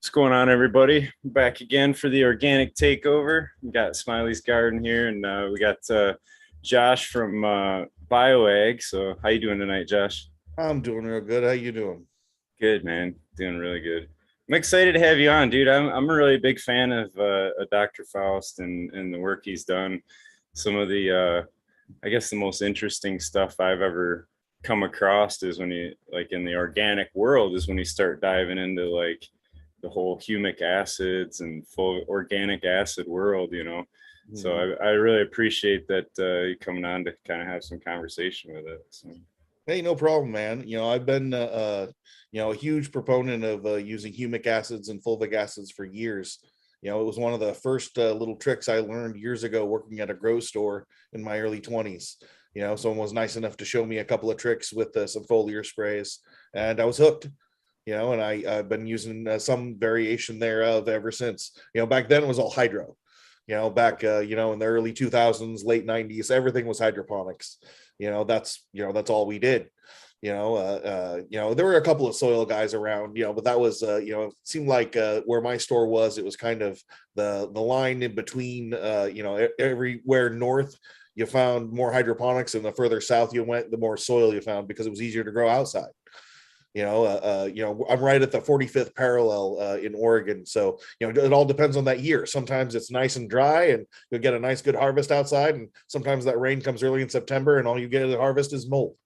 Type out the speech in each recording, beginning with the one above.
What's going on, everybody? Back again for the organic takeover. We got Smiley's Garden here, and we got Josh from BioAg. So, how you doing tonight, Josh? I'm doing real good. How you doing? Good, man. Doing really good. I'm excited to have you on, dude. I'm a really big fan of Dr. Faust and the work he's done. Some of the I guess the most interesting stuff I've ever come across is when you like in the organic world is when you start diving into like the whole humic acids and full organic acid world. So Mhm. I really appreciate that you coming on to kind of have some conversation with it. So. Hey, no problem, man. I've been a huge proponent of using humic acids and fulvic acids for years. It was one of the first little tricks I learned years ago working at a grow store in my early 20s. Someone was nice enough to show me a couple of tricks with some foliar sprays, and I was hooked. And I've been using some variation thereof ever since. Back then it was all hydro. Back in the early 2000s, late 90s, everything was hydroponics. That's all we did. There were a couple of soil guys around, but that was it seemed like where my store was, it was kind of the line in between. Everywhere north you found more hydroponics, and the further south you went, the more soil you found because it was easier to grow outside. I'm right at the 45th parallel in Oregon. So, it all depends on that year. Sometimes it's nice and dry and you'll get a nice, good harvest outside. And sometimes that rain comes early in September and all you get at the harvest is mold.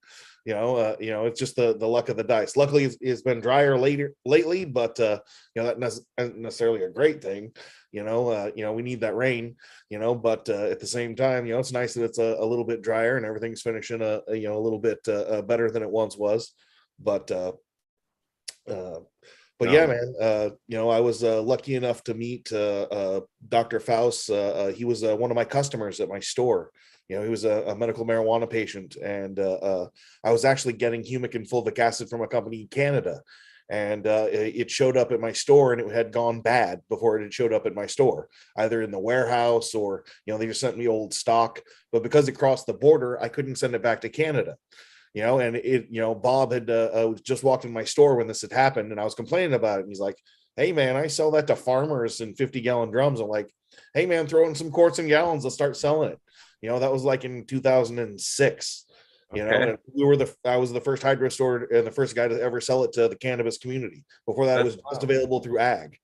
It's just the luck of the dice. Luckily, it's been drier lately, but, that isn't necessarily a great thing. We need that rain, but at the same time, it's nice that it's a little bit drier and everything's finishing a little bit better than it once was. But uh, but yeah, No, man. I was lucky enough to meet Dr. Faust. He was one of my customers at my store. He was a medical marijuana patient, and I was actually getting humic and fulvic acid from a company in Canada, and it showed up at my store, and it had gone bad before it had showed up at my store, either in the warehouse or they just sent me old stock. But because it crossed the border, I couldn't send it back to Canada. And Bob had just walked in my store when this had happened, and I was complaining about it. And he's like, "Hey, man, I sell that to farmers in 50-gallon drums." I'm like, "Hey, man, throw in some quarts and gallons. Let's start selling it." That was like in 2006. okay, And I was the first hydro store and the first guy to ever sell it to the cannabis community. Before that, it that's was just wow. available through ag.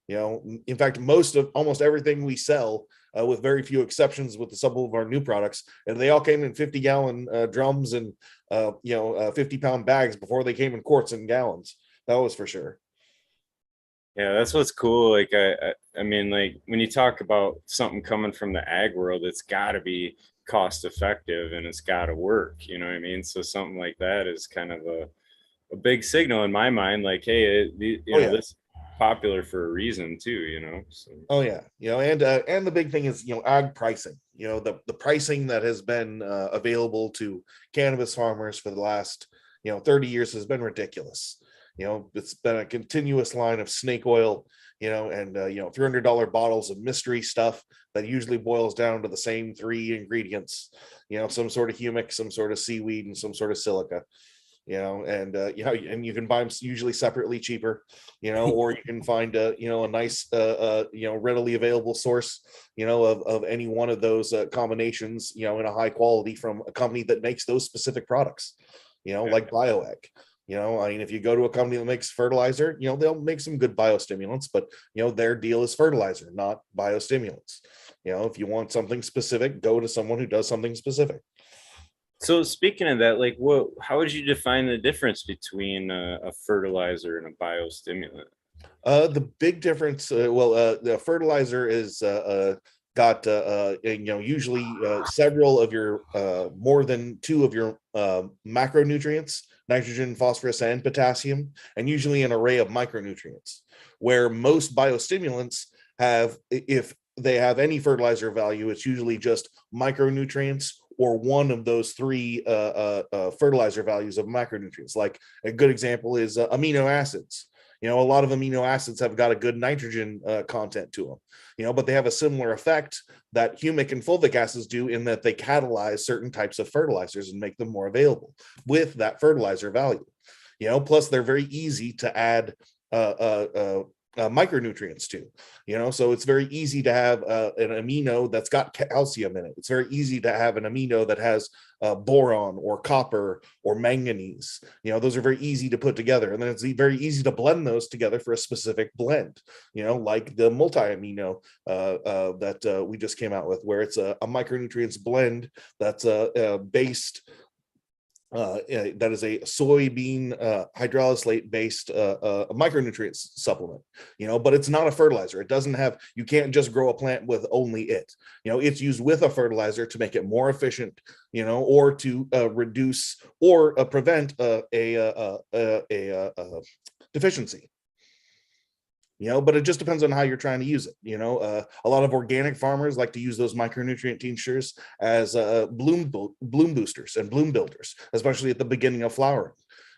In fact, almost everything we sell, with very few exceptions, with the some of our new products, and they all came in 50-gallon drums and 50-pound bags before they came in quarts and gallons. That was for sure. Yeah, that's what's cool. Like I mean, like when you talk about something coming from the ag world, it's got to be cost effective and it's got to work. You know what I mean? So something like that is kind of a big signal in my mind. Like, hey, Oh yeah. this is popular for a reason too. So Oh yeah. And the big thing is ag pricing. The pricing that has been available to cannabis farmers for the last 30 years has been ridiculous. It's been a continuous line of snake oil, and $300 bottles of mystery stuff that usually boils down to the same three ingredients. Some sort of humic, some sort of seaweed, and some sort of silica. And you can buy them usually separately cheaper, or you can find a nice readily available source of any one of those combinations in a high quality from a company that makes those specific products, yeah, like BioAg. I mean, if you go to a company that makes fertilizer, they'll make some good biostimulants, but their deal is fertilizer, not biostimulants. If you want something specific, go to someone who does something specific. so speaking of that, like, what? How would you define the difference between a fertilizer and a biostimulant? The big difference, the fertilizer is got usually several of your more than two of your macronutrients, nitrogen, phosphorus, and potassium, and usually an array of micronutrients. Where most biostimulants have, if they have any fertilizer value, it's usually just micronutrients or one of those three fertilizer values of macronutrients. Like a good example is amino acids. A lot of amino acids have got a good nitrogen content to them, but they have a similar effect that humic and fulvic acids do in that they catalyze certain types of fertilizers and make them more available with that fertilizer value. Plus they're very easy to add micronutrients too. So it's very easy to have an amino that's got calcium in it. It's very easy to have an amino that has boron or copper or manganese. Those are very easy to put together, and then it's very easy to blend those together for a specific blend. Like the multi-amino that we just came out with, where it's a micronutrients blend that's based that is a soybean hydrolysate based micronutrients supplement. But it's not a fertilizer. It doesn't have, you can't just grow a plant with only it. It's used with a fertilizer to make it more efficient, or to reduce or prevent a deficiency. But it just depends on how you're trying to use it. A lot of organic farmers like to use those micronutrient tinctures as bloom boosters and bloom builders, especially at the beginning of flowering.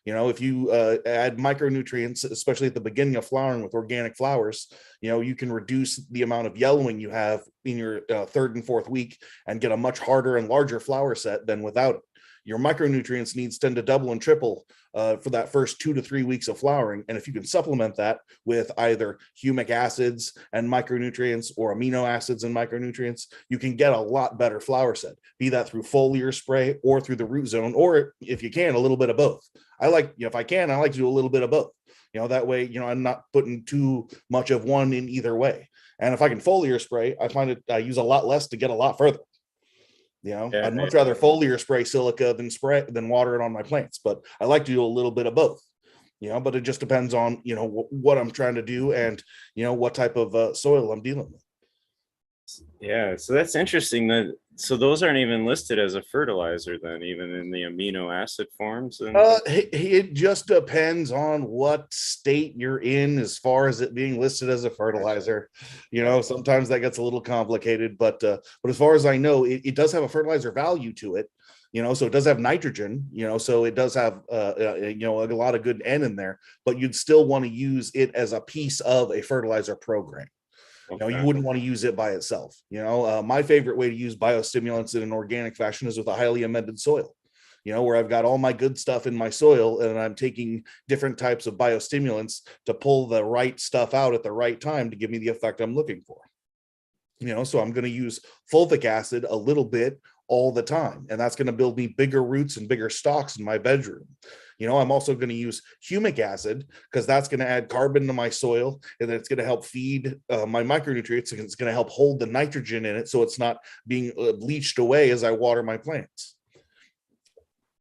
If you add micronutrients, especially at the beginning of flowering with organic flowers, you can reduce the amount of yellowing you have in your third and fourth week and get a much harder and larger flower set than without it. Your micronutrients needs tend to double and triple for that first 2 to 3 weeks of flowering. And if you can supplement that with either humic acids and micronutrients or amino acids and micronutrients, you can get a lot better flower set, be that through foliar spray or through the root zone, or if you can, a little bit of both. If I can, I like to do a little bit of both. That way, I'm not putting too much of one in either way. And if I can foliar spray, I find I use a lot less to get a lot further. I'd much rather foliar spray silica than water it on my plants, but I like to do a little bit of both. But it just depends on what I'm trying to do and what type of soil I'm dealing with. Yeah, so that's interesting. So those aren't even listed as a fertilizer then, even in the amino acid forms? It just depends on what state you're in as far as it being listed as a fertilizer. Sometimes that gets a little complicated, but as far as I know, it does have a fertilizer value to it. So it does have nitrogen, so it does have, a lot of good N in there, but you'd still want to use it as a piece of a fertilizer program. You wouldn't want to use it by itself. My favorite way to use biostimulants in an organic fashion is with a highly amended soil, where I've got all my good stuff in my soil and I'm taking different types of biostimulants to pull the right stuff out at the right time to give me the effect I'm looking for. So I'm going to use fulvic acid a little bit all the time, and that's going to build me bigger roots and bigger stalks in my bedroom. I'm also going to use humic acid because that's going to add carbon to my soil, and it's going to help feed my micronutrients, and it's going to help hold the nitrogen in it so it's not being bleached away as I water my plants.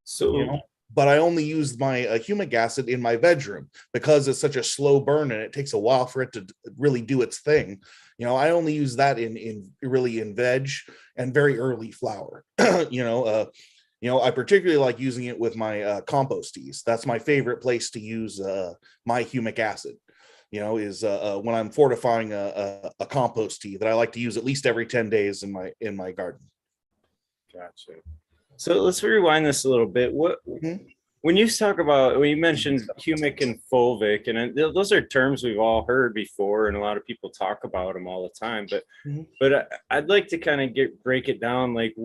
So, but I only use my humic acid in my bedroom because it's such a slow burn and it takes a while for it to really do its thing. I only use that in veg and very early flower. I particularly like using it with my compost teas. That's my favorite place to use my humic acid. Is when I'm fortifying a compost tea that I like to use at least every 10 days in my garden. Gotcha. So let's rewind this a little bit. When you mentioned humic and fulvic, and those are terms we've all heard before, and a lot of people talk about them all the time. But I'd like to kind of break it down. Like,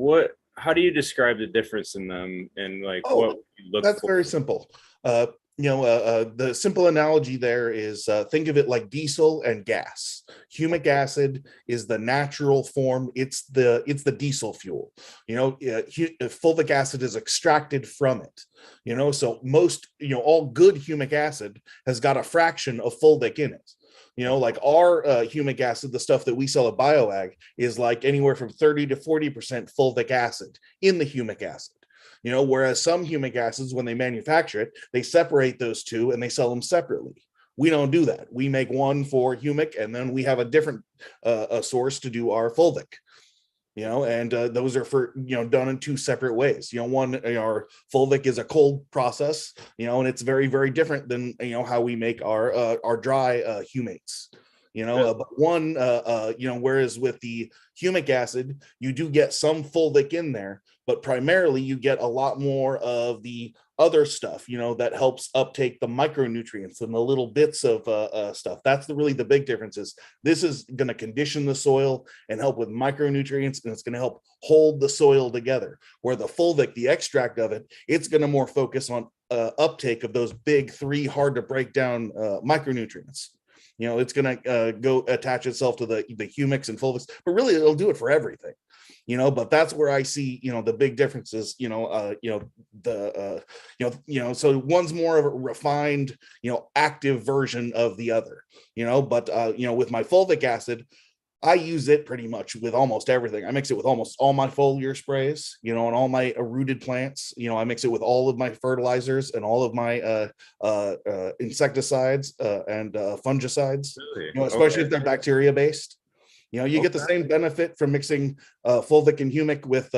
how do you describe the difference in them, and what you look for? That's very simple. The simple analogy there is think of it like diesel and gas. Humic acid is the natural form. It's the diesel fuel. Fulvic acid is extracted from it. So most, all good humic acid has got a fraction of fulvic in it. Like our humic acid, the stuff that we sell at BioAg, is like anywhere from 30 to 40% fulvic acid in the humic acid. Whereas some humic acids, when they manufacture it, they separate those two and they sell them separately. We don't do that. We make one for humic, and then we have a different source to do our fulvic. And those are done in two separate ways. One, our fulvic is a cold process, and it's very, very different than how we make our dry humates. But one, whereas with the humic acid, you do get some fulvic in there, but primarily you get a lot more of the other stuff, that helps uptake the micronutrients and the little bits of stuff. That's really the big difference. Is this is going to condition the soil and help with micronutrients, and it's going to help hold the soil together. Where the fulvic, the extract of it, it's going to more focus on uptake of those big 3 hard to break down micronutrients. it's going to go attach itself to the humics and fulvics, but really it'll do it for everything. But that's where I see, the big differences, so one's more of a refined, active version of the other, but with my fulvic acid, I use it pretty much with almost everything. I mix it with almost all my foliar sprays, and all my rooted plants. I mix it with all of my fertilizers and all of my insecticides and fungicides, Really? especially if they're bacteria based. You get the same benefit from mixing fulvic and humic with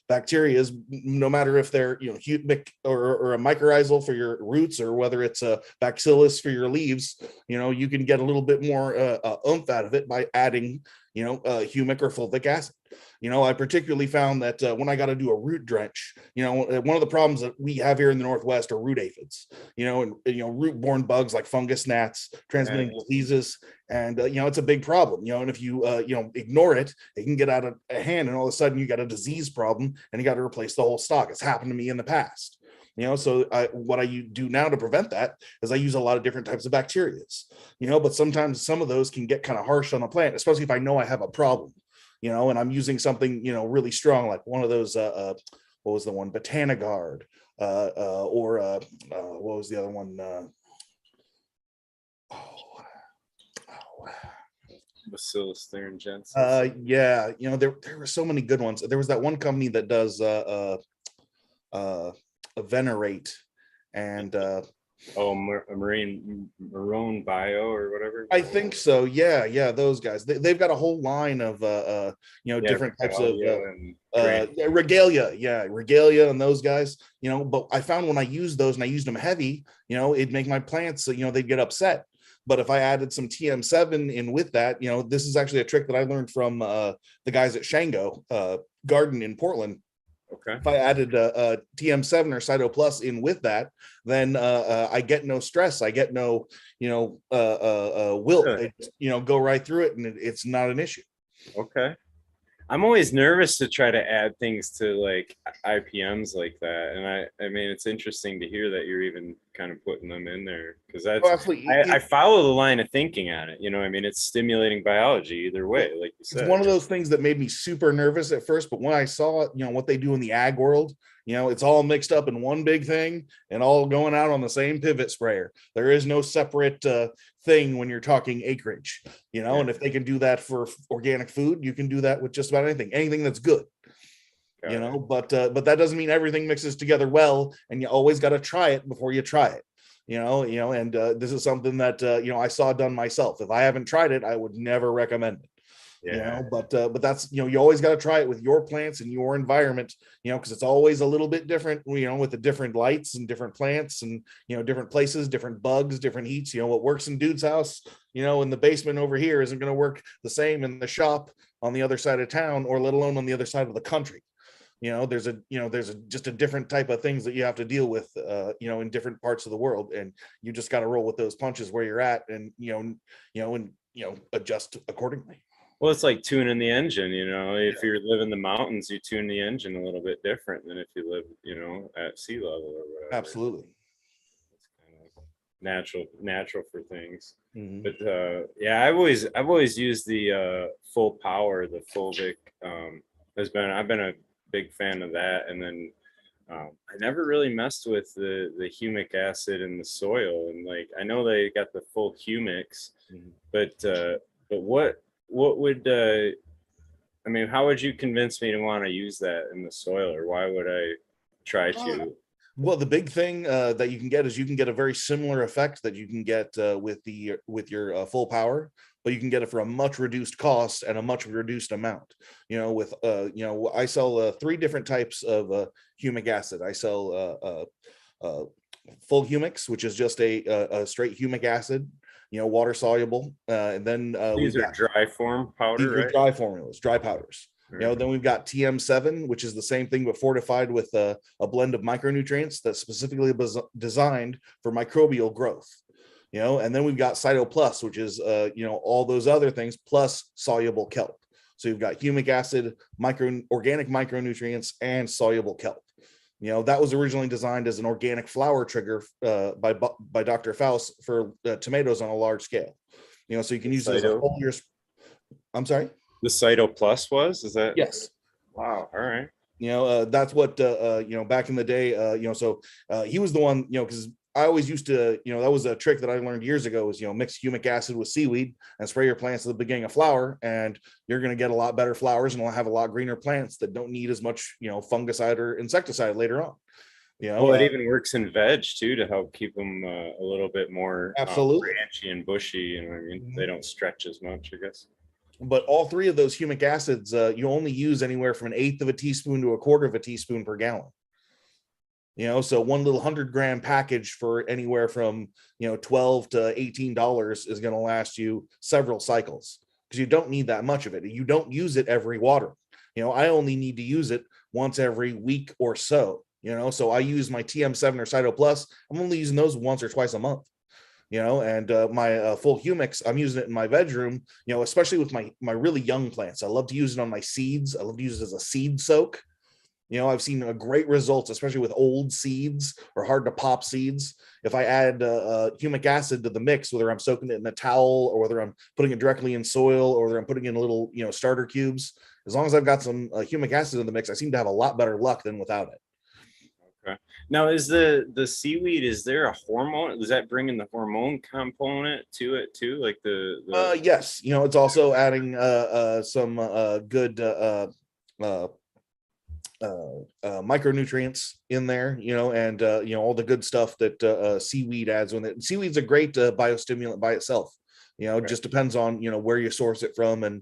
bacterias, no matter if they're humic or a mycorrhizal for your roots, or whether it's a bacillus for your leaves. You can get a little bit more oomph out of it by adding humic or fulvic acid. I particularly found that when I got to do a root drench, one of the problems that we have here in the Northwest are root aphids, and root-borne bugs like fungus gnats transmitting diseases. And, it's a big problem, and if you, ignore it, it can get out of hand, and all of a sudden you got a disease problem and you got to replace the whole stock. It's happened to me in the past. So what I do now to prevent that is I use a lot of different types of bacterias, but sometimes some of those can get kind of harsh on the plant, especially if I know I have a problem, and I'm using something, really strong, like one of those, what was the one, Botanigard, or what was the other one? Bacillus thuringiensis. Yeah, there were so many good ones. There was that one company that does Venerate and Marone Bio or whatever. I think so. Yeah, those guys. They've got a whole line of different types of regalia and those guys. But I found when I used those and I used them heavy, it'd make my plants, they'd get upset. But if I added some TM7 in with that, this is actually a trick that I learned from the guys at Shango Garden in Portland. Okay. If I added TM7 or Cyto Plus in with that, then I get no stress. I get no, wilt. Really? Go right through it, and it's not an issue. Okay. I'm always nervous to try to add things to like IPMs like that, and I mean it's interesting to hear that you're even kind of putting them in there, because that's I follow the line of thinking on it. I mean it's stimulating biology either way, like you said. It's one of those things that made me super nervous at first, but when I saw what they do in the ag world, it's all mixed up in one big thing and all going out on the same pivot sprayer. There is no separate thing when you're talking acreage, and if they can do that for organic food, you can do that with just about anything that's good. But that doesn't mean everything mixes together well, and you always got to try it before you try it. And this is something that I saw done myself. If I haven't tried it, I would never recommend it. But that's you always got to try it with your plants and your environment, because it's always a little bit different, with the different lights and different plants and different places, different bugs, different heats. What works in dude's house, in the basement over here isn't going to work the same in the shop on the other side of town, or let alone on the other side of the country. There's just a different type of things that you have to deal with, in different parts of the world, and you just got to roll with those punches where you're at, and adjust accordingly. Well, it's like tuning the engine, if you live in the mountains, you tune the engine a little bit different than if you live, at sea level or whatever. Absolutely. It's kind of natural for things. Mm-hmm. But I've always used the full power, the fulvic. I've been a big fan of that. And then I never really messed with the humic acid in the soil. And like, I know they got the full humics, but what would how would you convince me to want to use that in the soil, or why would I try to? Well, the big thing that you can get is you can get a very similar effect that you can get with your full power, but you can get it for a much reduced cost and a much reduced amount. I sell 3 different types of humic acid. I sell full humics, which is just a straight humic acid, water soluble, and then these are dry form powder, right? Dry formulas, dry powders. Then we've got TM7, which is the same thing but fortified with a blend of micronutrients that's specifically designed for microbial growth. And then we've got Cyto Plus, which is all those other things plus soluble kelp. So you've got humic acid, organic micronutrients, and soluble kelp. That was originally designed as an organic flower trigger by Dr. Faust for tomatoes on a large scale. So you can use it as a foliar. I'm sorry? The Cyto Plus is that? Yes. Wow. All right. That's what, back in the day, so he was the one, because I always used to, that was a trick that I learned years ago is, mix humic acid with seaweed and spray your plants at the beginning of flower, and you're going to get a lot better flowers and will have a lot greener plants that don't need as much, fungicide or insecticide later on. Well, it even works in veg too to help keep them a little bit more absolutely branchy and bushy. I mean, they don't stretch as much, I guess. But all three of those humic acids, you only use anywhere from 1/8 of a teaspoon to 1/4 of a teaspoon per gallon. So one little 100-gram package for anywhere from $12 to $18 is going to last you several cycles, because you don't need that much of it. You don't use it every water. I only need to use it once every week or so. So I use my TM7 or Cyto Plus. I'm only using those once or twice a month. And my full humics, I'm using it in my bedroom, especially with my really young plants. I love to use it on my seeds. I love to use it as a seed soak. I've seen great results, especially with old seeds or hard to pop seeds. If I add humic acid to the mix, whether I'm soaking it in a towel or whether I'm putting it directly in soil or whether I'm putting in little, starter cubes, as long as I've got some humic acid in the mix, I seem to have a lot better luck than without it. Okay. Now, is the seaweed, is there a hormone? Does that bring in the hormone component to it too? Like the yes, it's also adding some good micronutrients in there, and all the good stuff that seaweed adds when it. Seaweed's a great biostimulant by itself. It just depends on where you source it from, and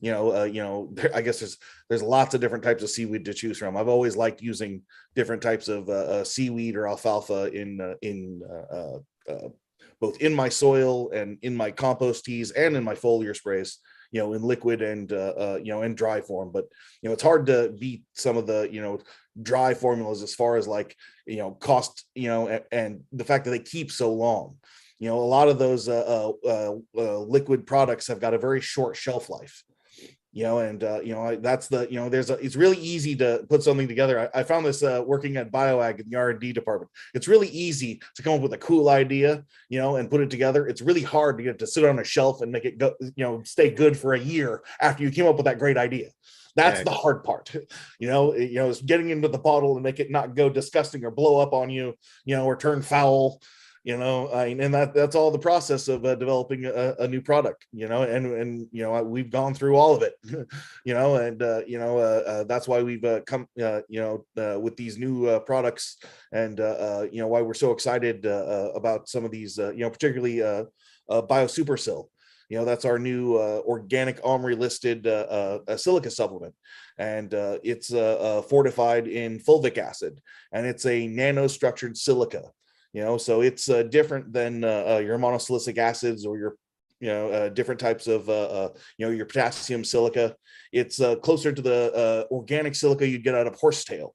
I guess there's lots of different types of seaweed to choose from. I've always liked using different types of seaweed or alfalfa in both in my soil and in my compost teas and in my foliar sprays, in liquid and in dry form. But it's hard to beat some of the dry formulas as far as like cost, and the fact that they keep so long. A lot of those liquid products have got a very short shelf life. That's it's really easy to put something together. I found this working at BioAg in the R&D department. It's really easy to come up with a cool idea, and put it together. It's really hard to get it to sit on a shelf and make it go, stay good for a year after you came up with that great idea. That's the hard part, is getting into the bottle and make it not go disgusting or blow up on you, or turn foul. And that's all the process of developing a new product, and we've gone through all of it, and that's why we've come, with these new products, and why we're so excited about some of these, particularly BioSuperSil. That's our new organic OMRI listed silica supplement, and it's fortified in fulvic acid, and it's a nanostructured silica. So it's different than your monosilicic acids or your different types of your potassium silica. It's closer to the organic silica you'd get out of horsetail.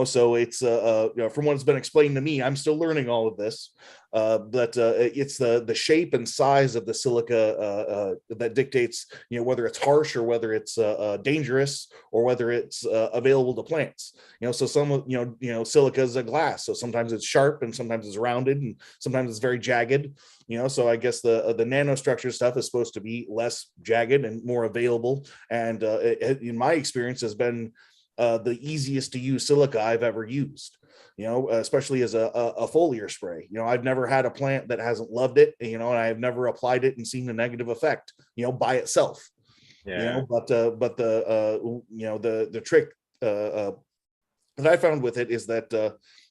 So it's from what's been explained to me, I'm still learning all of this, but it's the shape and size of the silica that dictates whether it's harsh or whether it's dangerous or whether it's available to plants. So some silica is a glass, so sometimes it's sharp and sometimes it's rounded and sometimes it's very jagged. So I guess the nanostructure stuff is supposed to be less jagged and more available, and in my experience has been the easiest to use silica I've ever used, especially as a foliar spray. I've never had a plant that hasn't loved it, and I've never applied it and seen a negative effect, by itself. But the trick that I found with it is that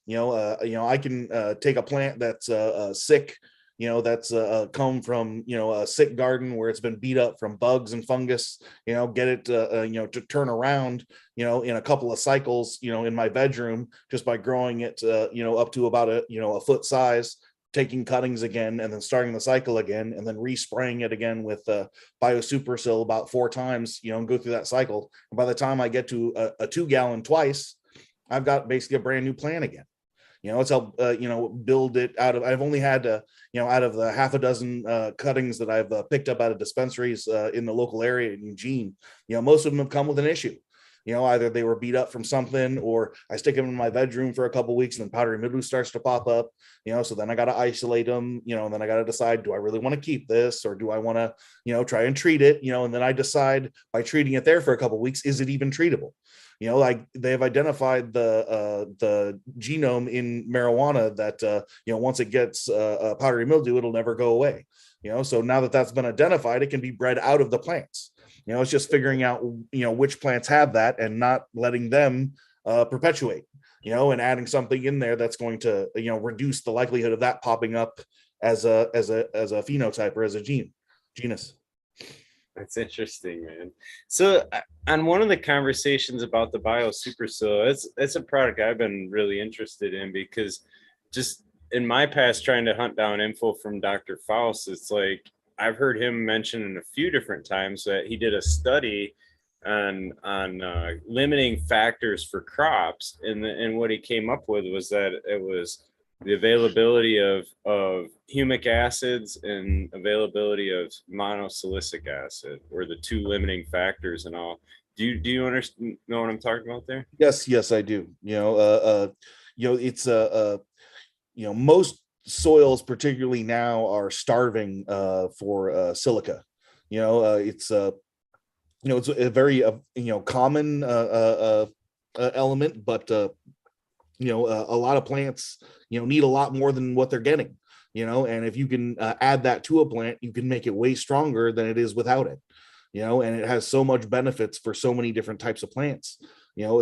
I can take a plant that's sick, that's come from a sick garden where it's been beat up from bugs and fungus, get it to turn around in a couple of cycles in my bedroom, just by growing it up to about a foot size, taking cuttings again and then starting the cycle again and then respraying it again with BioSuperSil about 4 times, and go through that cycle. And by the time I get to a 2-gallon twice, I've got basically a brand new plant again. It's helped, build it out of, I've only had, out of the half a dozen cuttings that I've picked up out of dispensaries in the local area in Eugene, most of them have come with an issue. Either they were beat up from something, or I stick them in my bedroom for a couple weeks and then powdery mildew starts to pop up, so then I got to isolate them, and then I got to decide, do I really want to keep this, or do I want to, try and treat it, and then I decide by treating it there for a couple weeks, is it even treatable? Like they've identified the genome in marijuana that, once it gets powdery mildew, it'll never go away. So now that that's been identified, it can be bred out of the plants. It's just figuring out, which plants have that and not letting them perpetuate, and adding something in there that's going to, reduce the likelihood of that popping up as a phenotype or as a genus. That's interesting, man. So on one of the conversations about the Biostimulant, it's a product I've been really interested in, because just in my past trying to hunt down info from Dr. Faust, it's like I've heard him mention a few different times that he did a study on limiting factors for crops, and what he came up with was that it was the availability of humic acids and availability of monosilicic acid were the two limiting factors and all. Do you know what I'm talking about there? Yes, I do. It's most soils, particularly now, are starving for silica. It's it's a very common element, but a lot of plants need a lot more than what they're getting. And if you can add that to a plant, you can make it way stronger than it is without it. And it has so much benefits for so many different types of plants.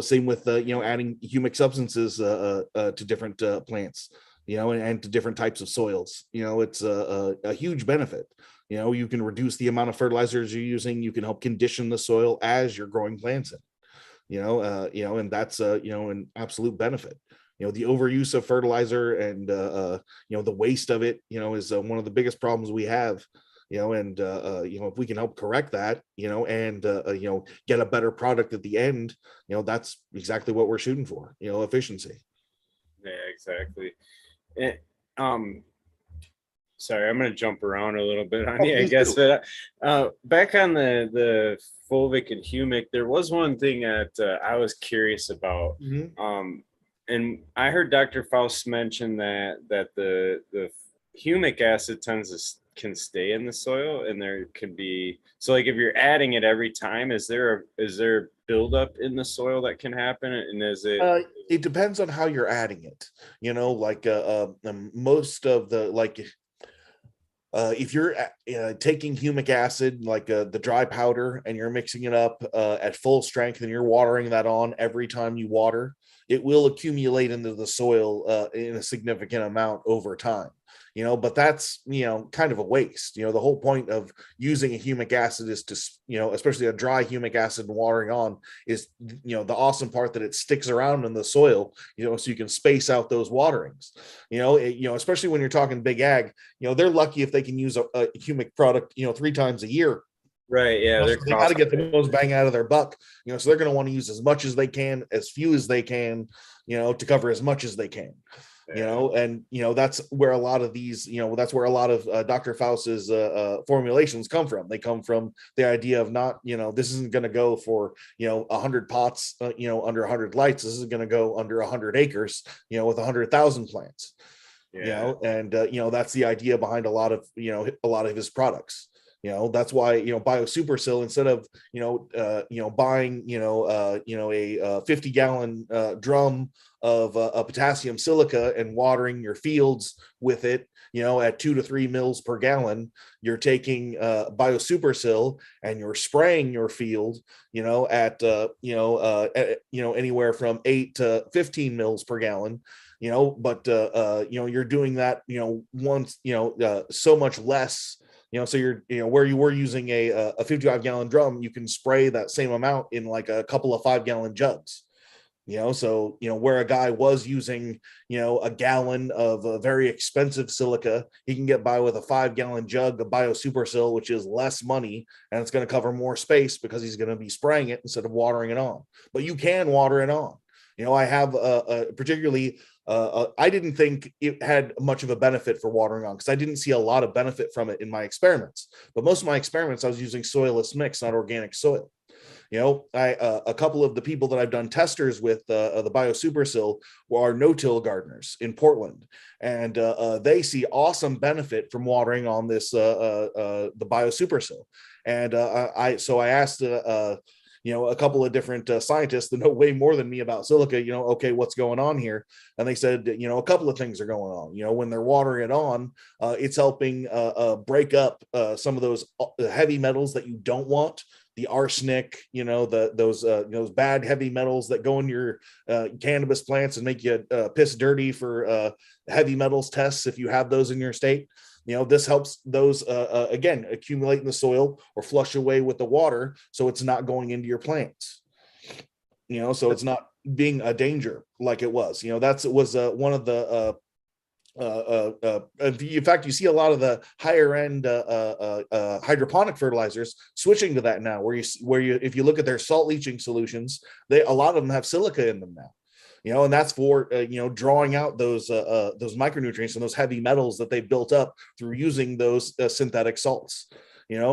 Same with adding humic substances to different plants, and to different types of soils. It's a huge benefit. You can reduce the amount of fertilizers you're using. You can help condition the soil as you're growing plants in. And that's an absolute benefit. The overuse of fertilizer and the waste of it, is one of the biggest problems we have. And if we can help correct that, and get a better product at the end, that's exactly what we're shooting for. Efficiency. Yeah, exactly. And, sorry, I'm going to jump around a little bit on you, I guess. But back on the fulvic and humic, there was one thing that I was curious about. And I heard Dr. Faust mention that the humic acid can stay in the soil, and there can be, so like if you're adding it every time, is there buildup in the soil that can happen? And is it depends on how you're adding it. Like most of the if you're taking humic acid, like the dry powder, and you're mixing it up at full strength, and you're watering that on every time you water, it will accumulate into the soil in a significant amount over time. But that's, kind of a waste. The whole point of using a humic acid is to, especially a dry humic acid and watering on, is, the awesome part that it sticks around in the soil, so you can space out those waterings. Especially when you're talking big ag, they're lucky if they can use a humic product, 3 times a year. Right. Yeah. So they got to get the most bang out of their buck. So they're going to want to use as much as they can, as few as they can, to cover as much as they can. And that's where a lot of these, that's where a lot of Dr. Faust's formulations come from. They come from the idea of not, this isn't going to go for 100 pots, under 100 lights. This is going to go under 100 acres, with 100,000 plants. And that's the idea behind a lot of his products. That's why, BioSupersil, instead of, buying, a 50-gallon drum of a potassium silica and watering your fields with it, at 2 to 3 mils per gallon, you're taking BioSupersil and you're spraying your field, at anywhere from 8 to 15 mils per gallon. But you're doing that, once, so much less. So you're, where you were using a 55-gallon drum, you can spray that same amount in like a couple of 5-gallon jugs. So where a guy was using, a gallon of a very expensive silica, he can get by with a 5-gallon jug of BioSupersil, which is less money, and it's going to cover more space because he's going to be spraying it instead of watering it on. But you can water it on. I have particularly. I didn't think it had much of a benefit for watering on, because I didn't see a lot of benefit from it in my experiments. But most of my experiments, I was using soilless mix, not organic soil. A couple of the people that I've done testers with the BioSupersil are no-till gardeners in Portland, and they see awesome benefit from watering on this the BioSupersil. And I asked a couple of different scientists that know way more than me about silica, okay, what's going on here? And they said, a couple of things are going on. When they're watering it on, it's helping break up some of those heavy metals that you don't want, the arsenic, those bad heavy metals that go in your cannabis plants and make you piss dirty for heavy metals tests if you have those in your state. This helps those, again, accumulate in the soil or flush away with the water, so it's not going into your plants. So it's not being a danger like it was. Was one of the in fact, you see a lot of the higher end hydroponic fertilizers switching to that now, where you if you look at their salt leaching solutions, a lot of them have silica in them now. And that's for drawing out those micronutrients and those heavy metals that they built up through using those synthetic salts. You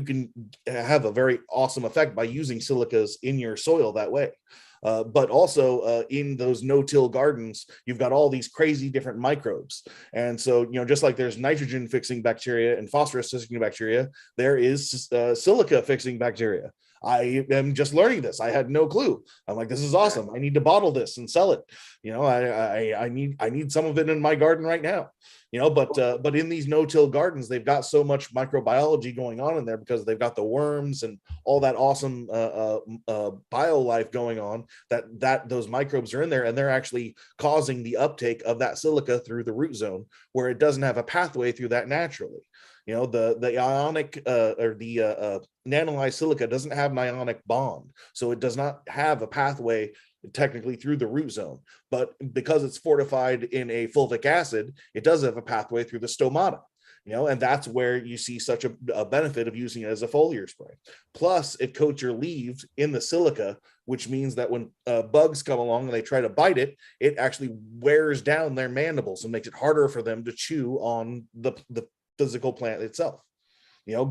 can have a very awesome effect by using silicas in your soil that way. But also in those no-till gardens, you've got all these crazy different microbes. And so, just like there's nitrogen fixing bacteria and phosphorus fixing bacteria, there is silica fixing bacteria. I am just learning this. I had no clue. I'm like, this is awesome. I need to bottle this and sell it. I need some of it in my garden right now. But in these no-till gardens, they've got so much microbiology going on in there because they've got the worms and all that awesome bio life going on, that those microbes are in there, and they're actually causing the uptake of that silica through the root zone, where it doesn't have a pathway through that naturally. The ionic or the nanolyzed silica doesn't have an ionic bond, so it does not have a pathway technically through the root zone. But because it's fortified in a fulvic acid, it does have a pathway through the stomata. And that's where you see such a benefit of using it as a foliar spray. Plus, it coats your leaves in the silica, which means that when bugs come along and they try to bite it, it actually wears down their mandibles and makes it harder for them to chew on the physical plant itself,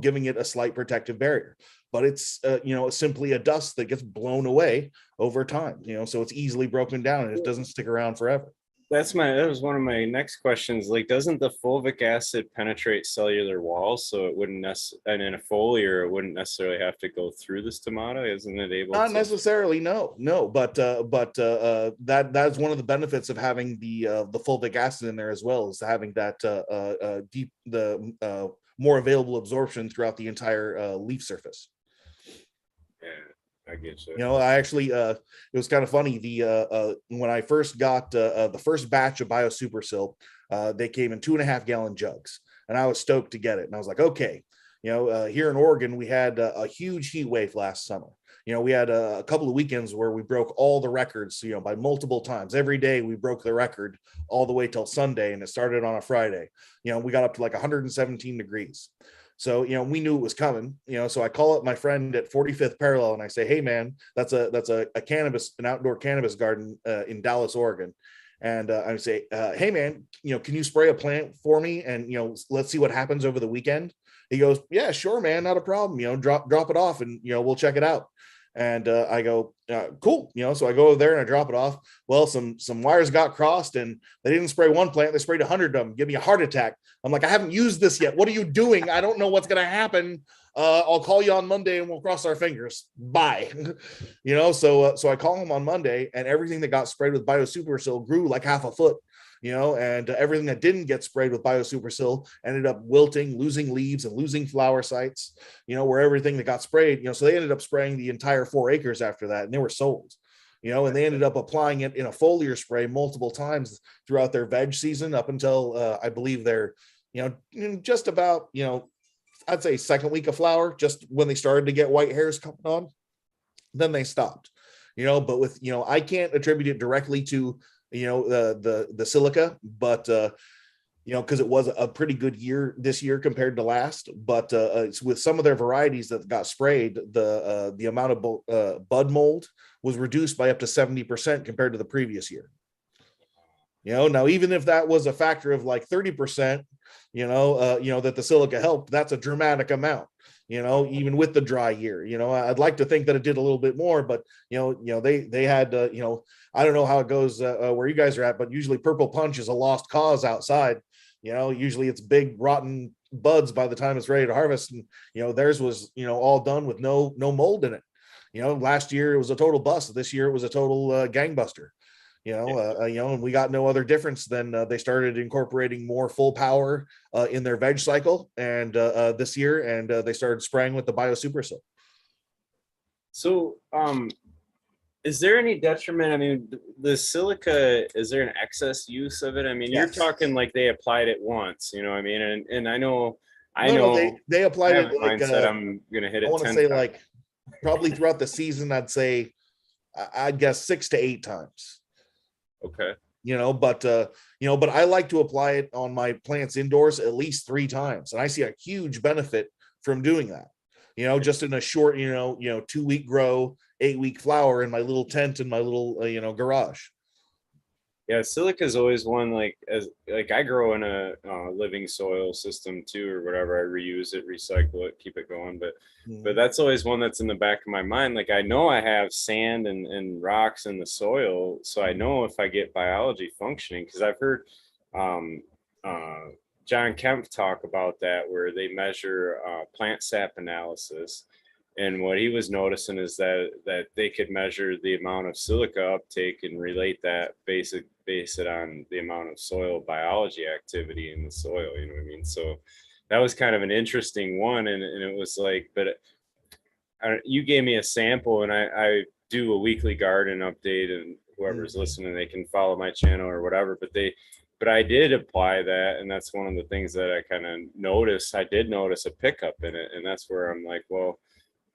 giving it a slight protective barrier. But it's simply a dust that gets blown away over time, so it's easily broken down and it doesn't stick around forever. That was one of my next questions. Like, doesn't the fulvic acid penetrate cellular walls, so it wouldn't and in a foliar it wouldn't necessarily have to go through the stomata? Isn't it able Not to? necessarily, no, but that's one of the benefits of having the fulvic acid in there as well, is having that more available absorption throughout the entire leaf surface. Yeah, I get you. I actually, it was kind of funny. When I first got the first batch of BioSupersil, they came in 2.5 gallon jugs, and I was stoked to get it. And I was like, okay, here in Oregon, we had a huge heat wave last summer. We had a couple of weekends where we broke all the records, by multiple times. Every day we broke the record all the way till Sunday, and it started on a Friday. We got up to like 117 degrees. So, we knew it was coming, so I call up my friend at 45th Parallel and I say, hey man, that's an outdoor cannabis garden in Dallas, Oregon. And I say, hey man, can you spray a plant for me? And, let's see what happens over the weekend. He goes, yeah, sure, man. Not a problem. Drop it off and, we'll check it out. And I go, cool. So I go over there and I drop it off. Well, some wires got crossed and they didn't spray one plant. They sprayed 100 of them. Give me a heart attack. I'm like, I haven't used this yet. What are you doing? I don't know what's going to happen. I'll call you on Monday and we'll cross our fingers. Bye. So I call him on Monday, and everything that got sprayed with BioSupersil grew like half a foot. And everything that didn't get sprayed with BioSupersil ended up wilting, losing leaves and losing flower sites, where everything that got sprayed, so they ended up spraying the entire 4 acres after that, and they were sold, and they ended up applying it in a foliar spray multiple times throughout their veg season up until I believe they're, just about, I'd say second week of flower, just when they started to get white hairs coming on, then they stopped, but with, I can't attribute it directly to the silica, but because it was a pretty good year this year compared to last. But with some of their varieties that got sprayed, the amount of bud mold was reduced by up to 70% compared to the previous year. Now even if that was a factor of like 30%, that the silica helped, that's a dramatic amount. Even with the dry year, I'd like to think that it did a little bit more, but they had, I don't know how it goes where you guys are at, but usually purple punch is a lost cause outside. Usually it's big rotten buds by the time it's ready to harvest, and theirs was all done with no mold in it. Last year it was a total bust. This year it was a total gangbuster. And we got no other difference than they started incorporating more full power in their veg cycle, and this year, and they started spraying with the Biostimulant. So, is there any detriment? I mean, the silica, is there an excess use of it? I mean, Yes. you're talking like they applied it once, you know what I mean? And I know, they applied it like mindset, I'm gonna hit it. I want to say like probably throughout the season, I'd guess 6 to 8 times. Okay. But I like to apply it on my plants indoors at least 3 times, and I see a huge benefit from doing that. Just in a short 2-week grow, 8-week flower in my little tent in my little garage. Yeah, silica is always one, like I grow in a living soil system too, or whatever. I reuse it, recycle it, keep it going. But that's always one that's in the back of my mind. Like I know I have sand and rocks in the soil, so I know if I get biology functioning, because I've heard John Kemp talk about that, where they measure plant sap analysis. And what he was noticing is that they could measure the amount of silica uptake and relate that, base it on the amount of soil biology activity in the soil. You know what I mean? So that was kind of an interesting one. And it was like, but you gave me a sample, and I do a weekly garden update, and whoever's listening, they can follow my channel or whatever. But I did apply that, and that's one of the things that I kind of noticed. I did notice a pickup in it, and that's where I'm like, well,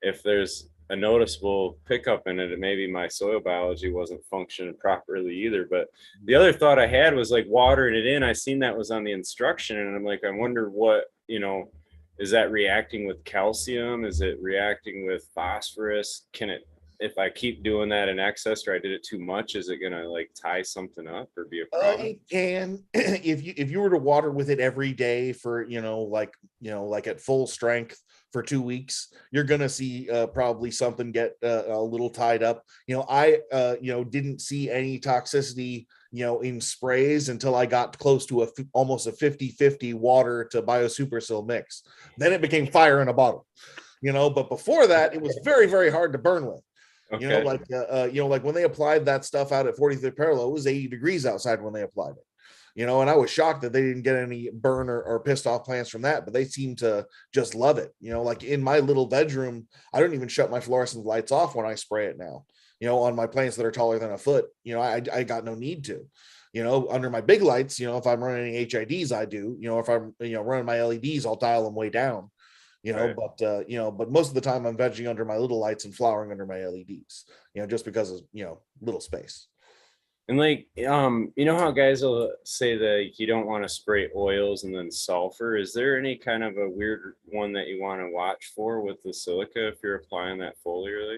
if there's a noticeable pickup in it, maybe my soil biology wasn't functioning properly either. But the other thought I had was like watering it in. I seen that was on the instruction, and I'm like, I wonder what, is that reacting with calcium? Is it reacting with phosphorus? Can it, if I keep doing that in excess, or I did it too much, is it gonna like tie something up or be a problem? It can, if you were to water with it every day for like at full strength for 2 weeks, you're gonna see probably something get a little tied up. I didn't see any toxicity in sprays until I got close to almost a 50-50 water to Biostimulant mix. Then it became fire in a bottle. But before that, it was very, very hard to burn with. Okay. Like when they applied that stuff out at 43rd parallel, it was 80 degrees outside when they applied it. And I was shocked that they didn't get any burn or pissed off plants from that, but they seem to just love it. Like in my little bedroom, I don't even shut my fluorescent lights off when I spray it now, on my plants that are taller than a foot. I got no need to. Under my big lights, if I'm running any HIDs, I do. If I'm running my LEDs, I'll dial them way down. Right. But most of the time I'm vegging under my little lights and flowering under my LEDs, just because of, little space. And like, how guys will say that you don't want to spray oils and then sulfur. Is there any kind of a weird one that you want to watch for with the silica if you're applying that foliarly?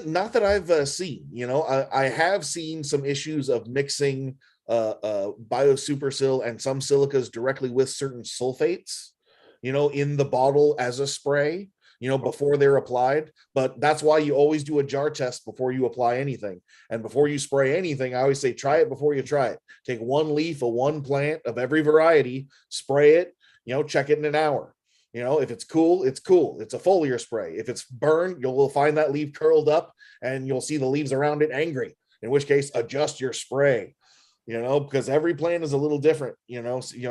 Not that I've seen. I have seen some issues of mixing Biostimulant and some silicas directly with certain sulfates, in the bottle as a spray, before they're applied. But that's why you always do a jar test before you apply anything. And before you spray anything, I always say, try it before you try it. Take one leaf of one plant of every variety, spray it, check it in an hour. If it's cool, it's cool. It's a foliar spray. If it's burned, you'll find that leaf curled up and you'll see the leaves around it angry, in which case adjust your spray. Because every plant is a little different.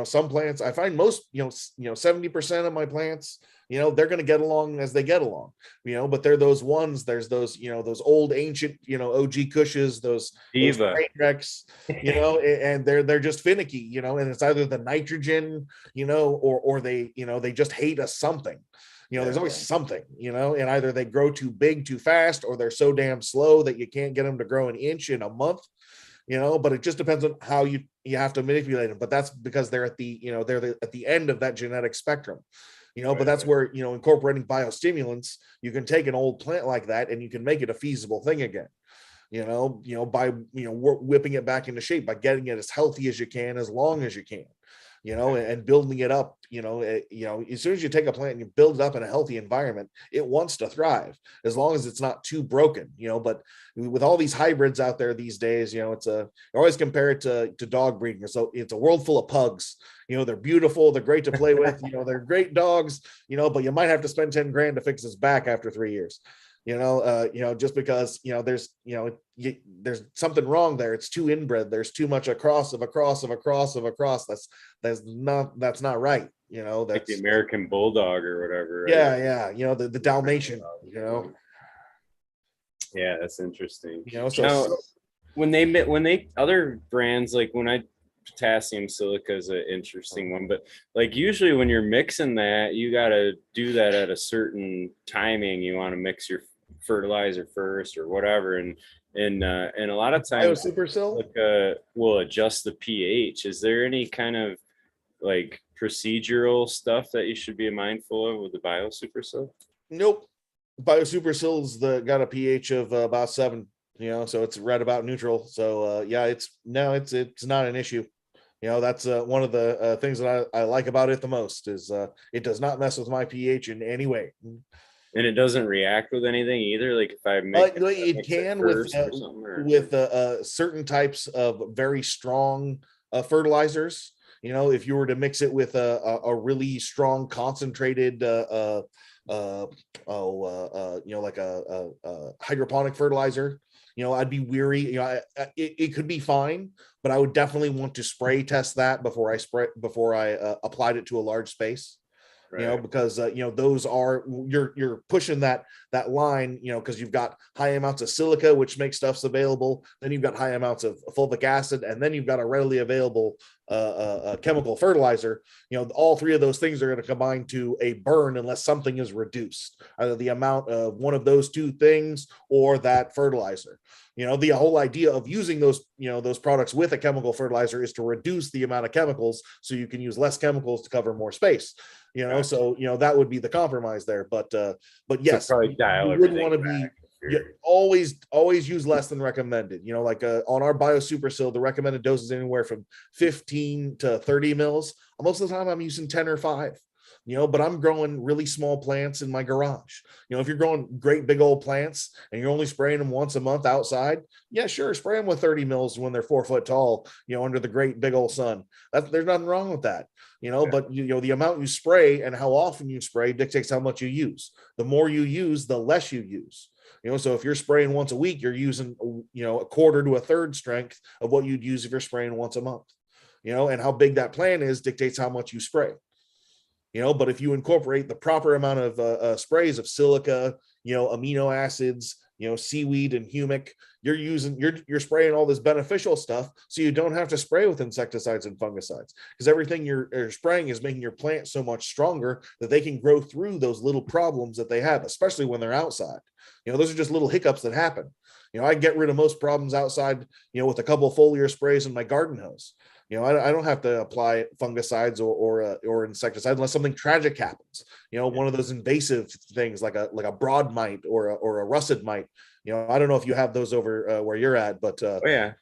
Some plants, I find most, 70% of my plants, they're going to get along as they get along, but they're those ones, there's those, those old ancient, OG Cushes, those train wrecks, and they're just finicky, and it's either the nitrogen, or they, they just hate us something. There's always something, and either they grow too big too fast, or they're so damn slow that you can't get them to grow an inch in a month. But it just depends on how you have to manipulate them. But that's because they're at the, at the end of that genetic spectrum, but that's where, incorporating biostimulants, you can take an old plant like that and you can make it a feasible thing again. by whipping it back into shape, by getting it as healthy as you can, as long as you can, and building it up. As soon as you take a plant and you build it up in a healthy environment, it wants to thrive, as long as it's not too broken. But with all these hybrids out there these days, I always compare it to dog breeding. So it's a world full of pugs. They're beautiful, they're great to play with, they're great dogs, but you might have to spend 10 grand to fix his back after 3 years. Just because there's something wrong there. It's too inbred. There's too much across of a cross of a cross of a cross. That's not right. That's like the American Bulldog or whatever. Right? Yeah. The Dalmatian. Yeah, that's interesting. So now, when they other brands, like potassium silica is an interesting one, but like usually when you're mixing that, you got to do that at a certain timing. You want to mix your fertilizer first or whatever, and a lot of times Silica will adjust the pH. Is there any kind of like procedural stuff that you should be mindful of with the BioSuperSil? Nope. BioSuperSil's got a pH of about 7. So it's right about neutral. So it's not an issue. That's one of the things that I like about it the most is it does not mess with my pH in any way. And it doesn't react with anything either. Like if I it can with certain types of very strong fertilizers. If you were to mix it with a really strong concentrated like a hydroponic fertilizer, I'd be weary. It could be fine, but I would definitely want to spray test that before I applied it to a large space. Right. Because those are you're pushing that line, because you've got high amounts of silica, which makes stuffs available. Then you've got high amounts of fulvic acid, and then you've got a readily available chemical fertilizer. All three of those things are going to combine to a burn unless something is reduced, either the amount of one of those two things or that fertilizer. The whole idea of using those products with a chemical fertilizer is to reduce the amount of chemicals so you can use less chemicals to cover more space. Gotcha. So that would be the compromise there. But yes, so probably dial you wouldn't want to be. Always use less than recommended. Like on our BioSuperSil, the recommended dose is anywhere from 15 to 30 mils. Most of the time, I'm using 10 or 5. But I'm growing really small plants in my garage. If you're growing great big old plants and you're only spraying them once a month outside, yeah, sure, spray them with 30 mils when they're 4 foot tall, under the great big old sun. There's nothing wrong with that, but the amount you spray and how often you spray dictates how much you use. The more you use, the less you use. So if you're spraying once a week, you're using, a quarter to a third strength of what you'd use if you're spraying once a month, and how big that plant is dictates how much you spray. But if you incorporate the proper amount of sprays of silica, amino acids, seaweed and humic, you're spraying all this beneficial stuff, so you don't have to spray with insecticides and fungicides, because everything you're spraying is making your plant so much stronger that they can grow through those little problems that they have, especially when they're outside. Those are just little hiccups that happen. I get rid of most problems outside, with a couple of foliar sprays in my garden hose. I don't have to apply fungicides or insecticides unless something tragic happens. One of those invasive things like a broad mite or a russet mite. I don't know if you have those over where you're at, but yeah,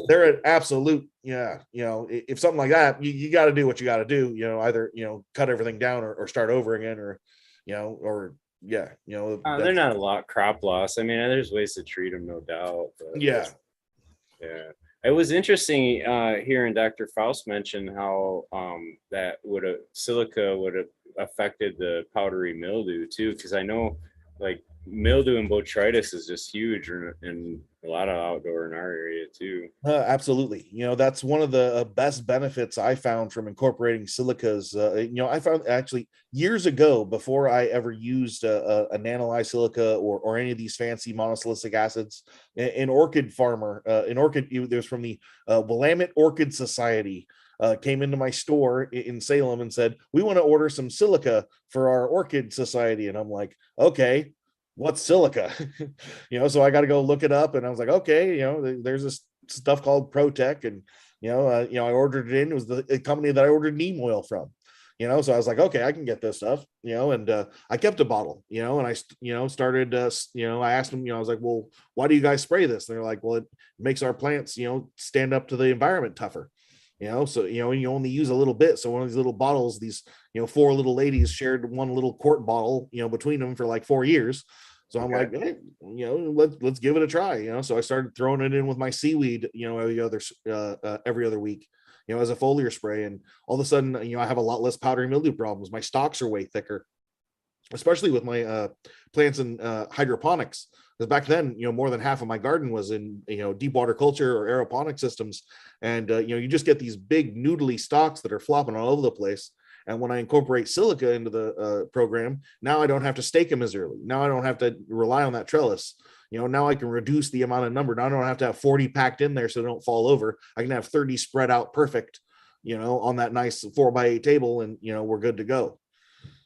they're an absolute. Yeah, if something like that, you got to do what you got to do. Either cut everything down or start over again, or they're not a lot crop loss. I mean, there's ways to treat them, no doubt. Yeah. It was interesting hearing Dr. Faust mention how that silica would have affected the powdery mildew too, because I know like mildew and botrytis is just huge in a lot of outdoor in our area too. Absolutely. That's one of the best benefits I found from incorporating silicas. I found actually years ago, before I ever used a nanolyzed silica or any of these fancy monosilicic acids, an orchid farmer, there's from the Willamette Orchid Society, came into my store in Salem and said, "We want to order some silica for our orchid society." And I'm like, okay, what's silica? So I got to go look it up. And I was like, okay, there's this stuff called Protec, and I ordered it in. It was the company that I ordered neem oil from. So I was like, okay, I can get this stuff, and I kept a bottle, and I started, I asked them, I was like, well, why do you guys spray this? And they're like, well, it makes our plants, stand up to the environment tougher, so, and you only use a little bit. So one of these little bottles, these, four little ladies shared one little quart bottle, between them for like 4 years. So I'm like, hey, let's give it a try, so I started throwing it in with my seaweed, every other week, as a foliar spray. And all of a sudden, I have a lot less powdery mildew problems. My stalks are way thicker, especially with my plants in hydroponics. Because back then, more than half of my garden was in, deep water culture or aeroponic systems. And, you just get these big noodly stalks that are flopping all over the place. And when I incorporate silica into the program, now I don't have to stake them as early. Now I don't have to rely on that trellis. Now I can reduce the amount of number. Now I don't have to have 40 packed in there so they don't fall over. I can have 30 spread out perfect, on that nice 4x8 table, and, we're good to go.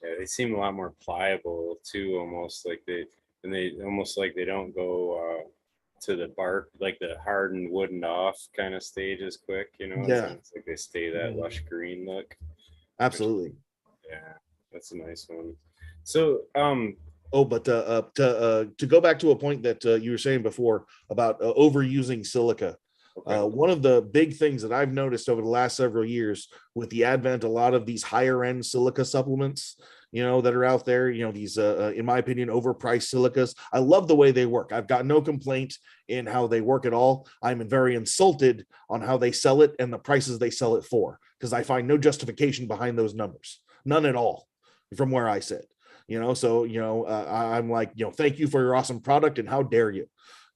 Yeah, they seem a lot more pliable too, almost like they don't go to the bark, like the hardened wooden off kind of stage as quick, Yeah, it's like they stay that lush green look. absolutely. Yeah, that's a nice one. So Oh, but to go back to a point that you were saying before about overusing silica, okay. one of the big things that I've noticed over the last several years with the advent, a lot of these higher end silica supplements, that are out there, these, in my opinion, overpriced silicas. I love the way they work. I've got no complaint in how they work at all. I'm very insulted on how they sell it and the prices they sell it for, because I find no justification behind those numbers, none at all, from where I sit. So I'm like, thank you for your awesome product, and how dare you,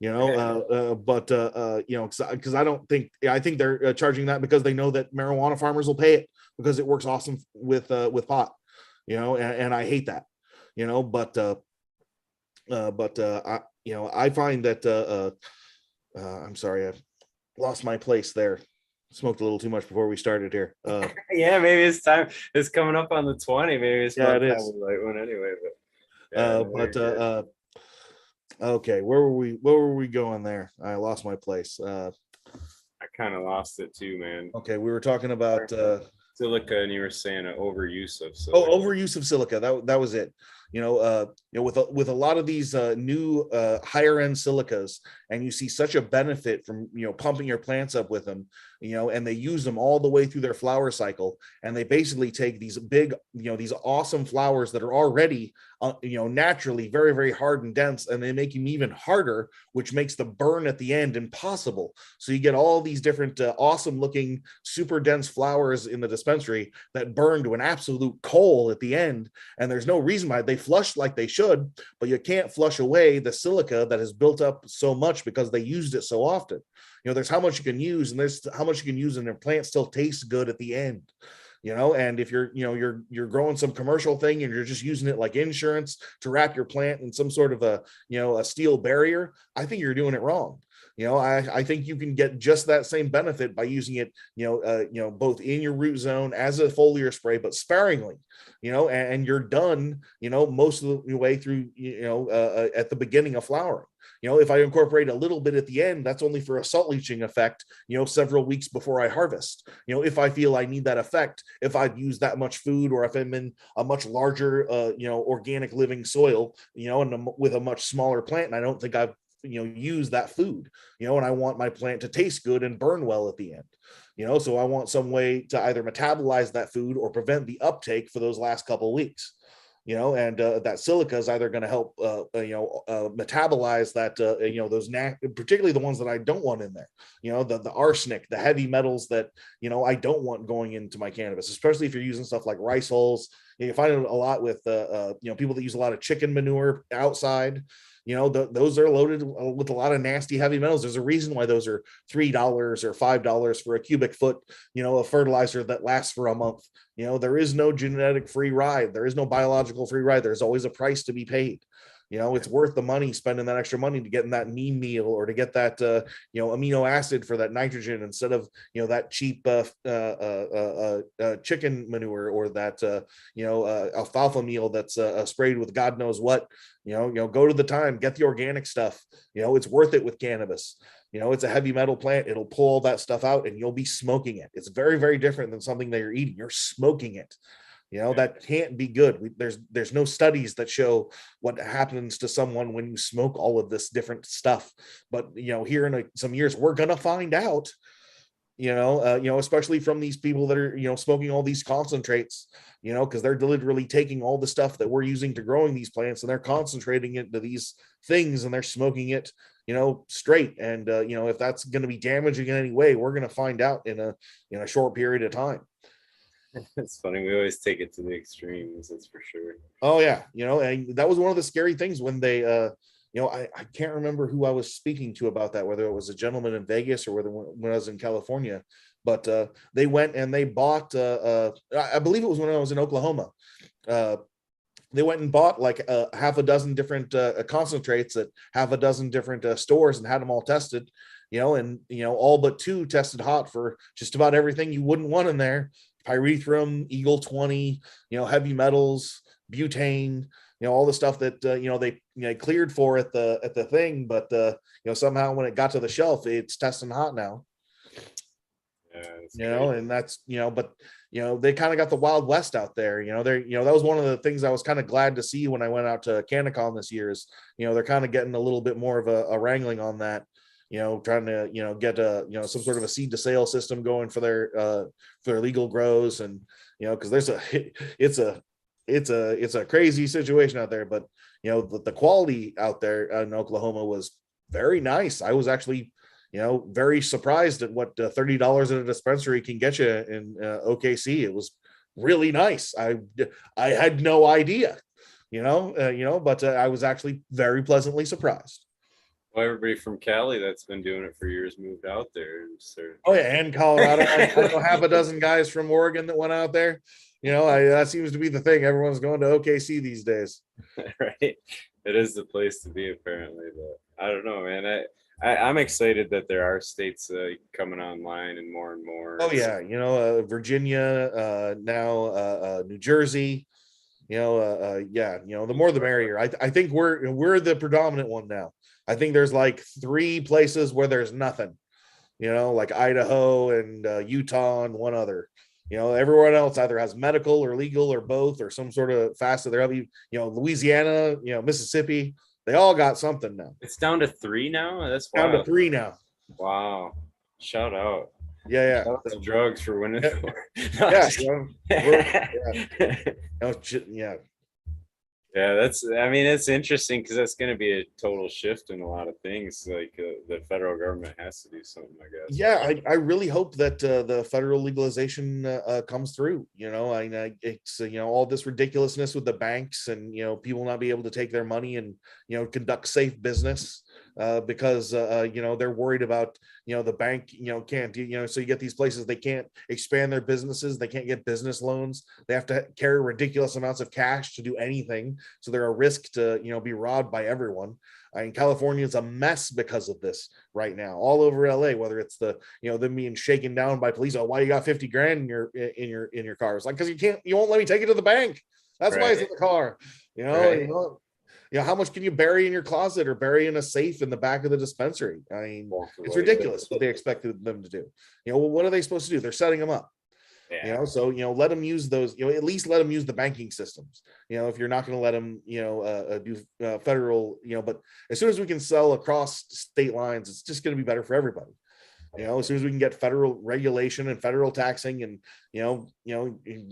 but because I think they're charging that because they know that marijuana farmers will pay it because it works awesome with pot, and I hate that, I find that I'm sorry, I've lost my place there. Smoked a little too much before we started here. Yeah, maybe it's time. It's coming up on the 20. Maybe it's Yeah, about it time is. we light one anyway. But yeah, Okay, where were we going there? I lost my place. I kind of lost it too, man. Okay, we were talking about Silica, and you were saying an overuse of silica. overuse of silica. That was it. With a lot of these new higher end silicas, and you see such a benefit from pumping your plants up with them, and they use them all the way through their flower cycle, and they basically take these big, these awesome flowers that are already naturally very, very hard and dense, and they make them even harder, which makes the burn at the end impossible. So you get all these different awesome looking super dense flowers in the dispensary that burn to an absolute coal at the end, and there's no reason why. They flush like they should, but you can't flush away the silica that has built up so much because they used it so often. There's how much you can use, and there's how much you can use, and their plant still tastes good at the end. And if you're growing some commercial thing and you're just using it like insurance to wrap your plant in some sort of a steel barrier, I think you're doing it wrong. I think you can get just that same benefit by using it, both in your root zone as a foliar spray, but sparingly, and you're done, most of the way through, at the beginning of flowering. If I incorporate a little bit at the end, that's only for a salt leaching effect, several weeks before I harvest. If I feel I need that effect, if I've used that much food, or if I'm in a much larger, organic living soil, and with a much smaller plant, and I don't think I've use that food, and I want my plant to taste good and burn well at the end, so I want some way to either metabolize that food or prevent the uptake for those last couple of weeks, and that silica is either going to help metabolize that, those particularly the ones that I don't want in there, the arsenic, the heavy metals that I don't want going into my cannabis, especially if you're using stuff like rice hulls. You find it a lot with people that use a lot of chicken manure outside. Those are loaded with a lot of nasty heavy metals. There's a reason why those are $3 or $5 for a cubic foot, of fertilizer that lasts for a month. There is no genetic free ride. There is no biological free ride. There's always a price to be paid. It's worth the money, spending that extra money to get in that neem meal, or to get that, amino acid for that nitrogen, instead of, that cheap chicken manure, or that, alfalfa meal that's sprayed with God knows what. Go to the time, get the organic stuff. It's worth it with cannabis. It's a heavy metal plant. It'll pull all that stuff out, and you'll be smoking it. It's very, very different than something that you're eating. You're smoking it. That can't be good. There's no studies that show what happens to someone when you smoke all of this different stuff. But here in some years, we're gonna find out. Especially from these people that are smoking all these concentrates. Because they're literally taking all the stuff that we're using to growing these plants and they're concentrating it into these things and they're smoking it, straight. And if that's going to be damaging in any way, we're going to find out in a short period of time. It's funny. We always take it to the extremes. That's for sure. Oh yeah. And that was one of the scary things when they, I can't remember who I was speaking to about that, whether it was a gentleman in Vegas or whether when I was in California, but they went and they bought, I believe it was when I was in Oklahoma. They went and bought like half a dozen different concentrates at half a dozen different stores and had them all tested, and all but 2 tested hot for just about everything you wouldn't want in there. Pyrethrum, Eagle 20, heavy metals, butane, all the stuff that they cleared for at the thing, but somehow when it got to the shelf, it's testing hot now. Yeah, and that's but they kind of got the Wild West out there. That was one of the things I was kind of glad to see when I went out to CannaCon this year. Is they're kind of getting a little bit more of a wrangling on that. Trying to get some sort of a seed to sale system going for their legal grows, and because it's a crazy situation out there. But the quality out there in Oklahoma was very nice. I was actually very surprised at what $30 at a dispensary can get you in OKC. It was really nice. I had no idea, but I was actually very pleasantly surprised. Well, everybody from Cali that's been doing it for years moved out there. Oh yeah, and Colorado. I know half a dozen guys from Oregon that went out there. That seems to be the thing. Everyone's going to OKC these days. Right. It is the place to be, apparently. But I don't know, man. I'm excited that there are states coming online and more. Oh yeah, Virginia, now New Jersey. The more the merrier. I think we're the predominant one now. I think there's like 3 places where there's nothing, like Idaho and Utah and one other. Everyone else either has medical or legal or both or some sort of facet. There, Louisiana, Mississippi, they all got something now. It's down to 3 now. That's down wild. to 3 now. Wow! Shout out. Yeah. Shout out to drugs for winning. Yeah. Yeah, it's interesting because that's going to be a total shift in a lot of things. Like the federal government has to do something, I guess. Yeah, I really hope that the federal legalization comes through. It's all this ridiculousness with the banks and people not be able to take their money and conduct safe business because they're worried about the bank can't do so you get these places they can't expand their businesses, they can't get business loans, they have to carry ridiculous amounts of cash to do anything, so they're a risk to be robbed by everyone. California is a mess because of this right now, all over LA. Whether it's the them being shaken down by police, why you got 50 grand in your car? It's like because you won't let me take it to the bank. That's why it's in the car. How much can you bury in your closet or bury in a safe in the back of the dispensary? It's ridiculous what they expected them to do. What are they supposed to do? They're setting them up. Yeah. So let them use those. At least let them use the banking systems. If you're not going to let them, do federal. But as soon as we can sell across state lines, it's just going to be better for everybody. As soon as we can get federal regulation and federal taxing, and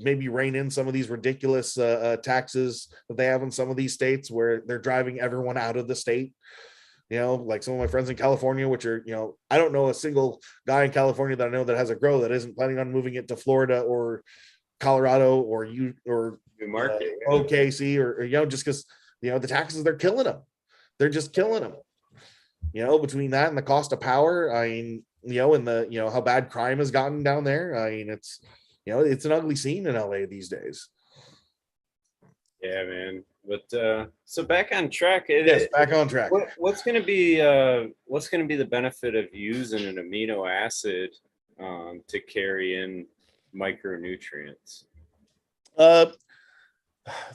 maybe rein in some of these ridiculous taxes that they have in some of these states where they're driving everyone out of the state. Like some of my friends in California, which are, I don't know a single guy in California that I know that has a grow that isn't planning on moving it to Florida or Colorado or OKC or just because, the taxes, they're killing them. They're just killing them. Between that and the cost of power, and how bad crime has gotten down there. It's an ugly scene in LA these days. Yeah, man. But so back on track. Back on track. What's going to be the benefit of using an amino acid to carry in micronutrients?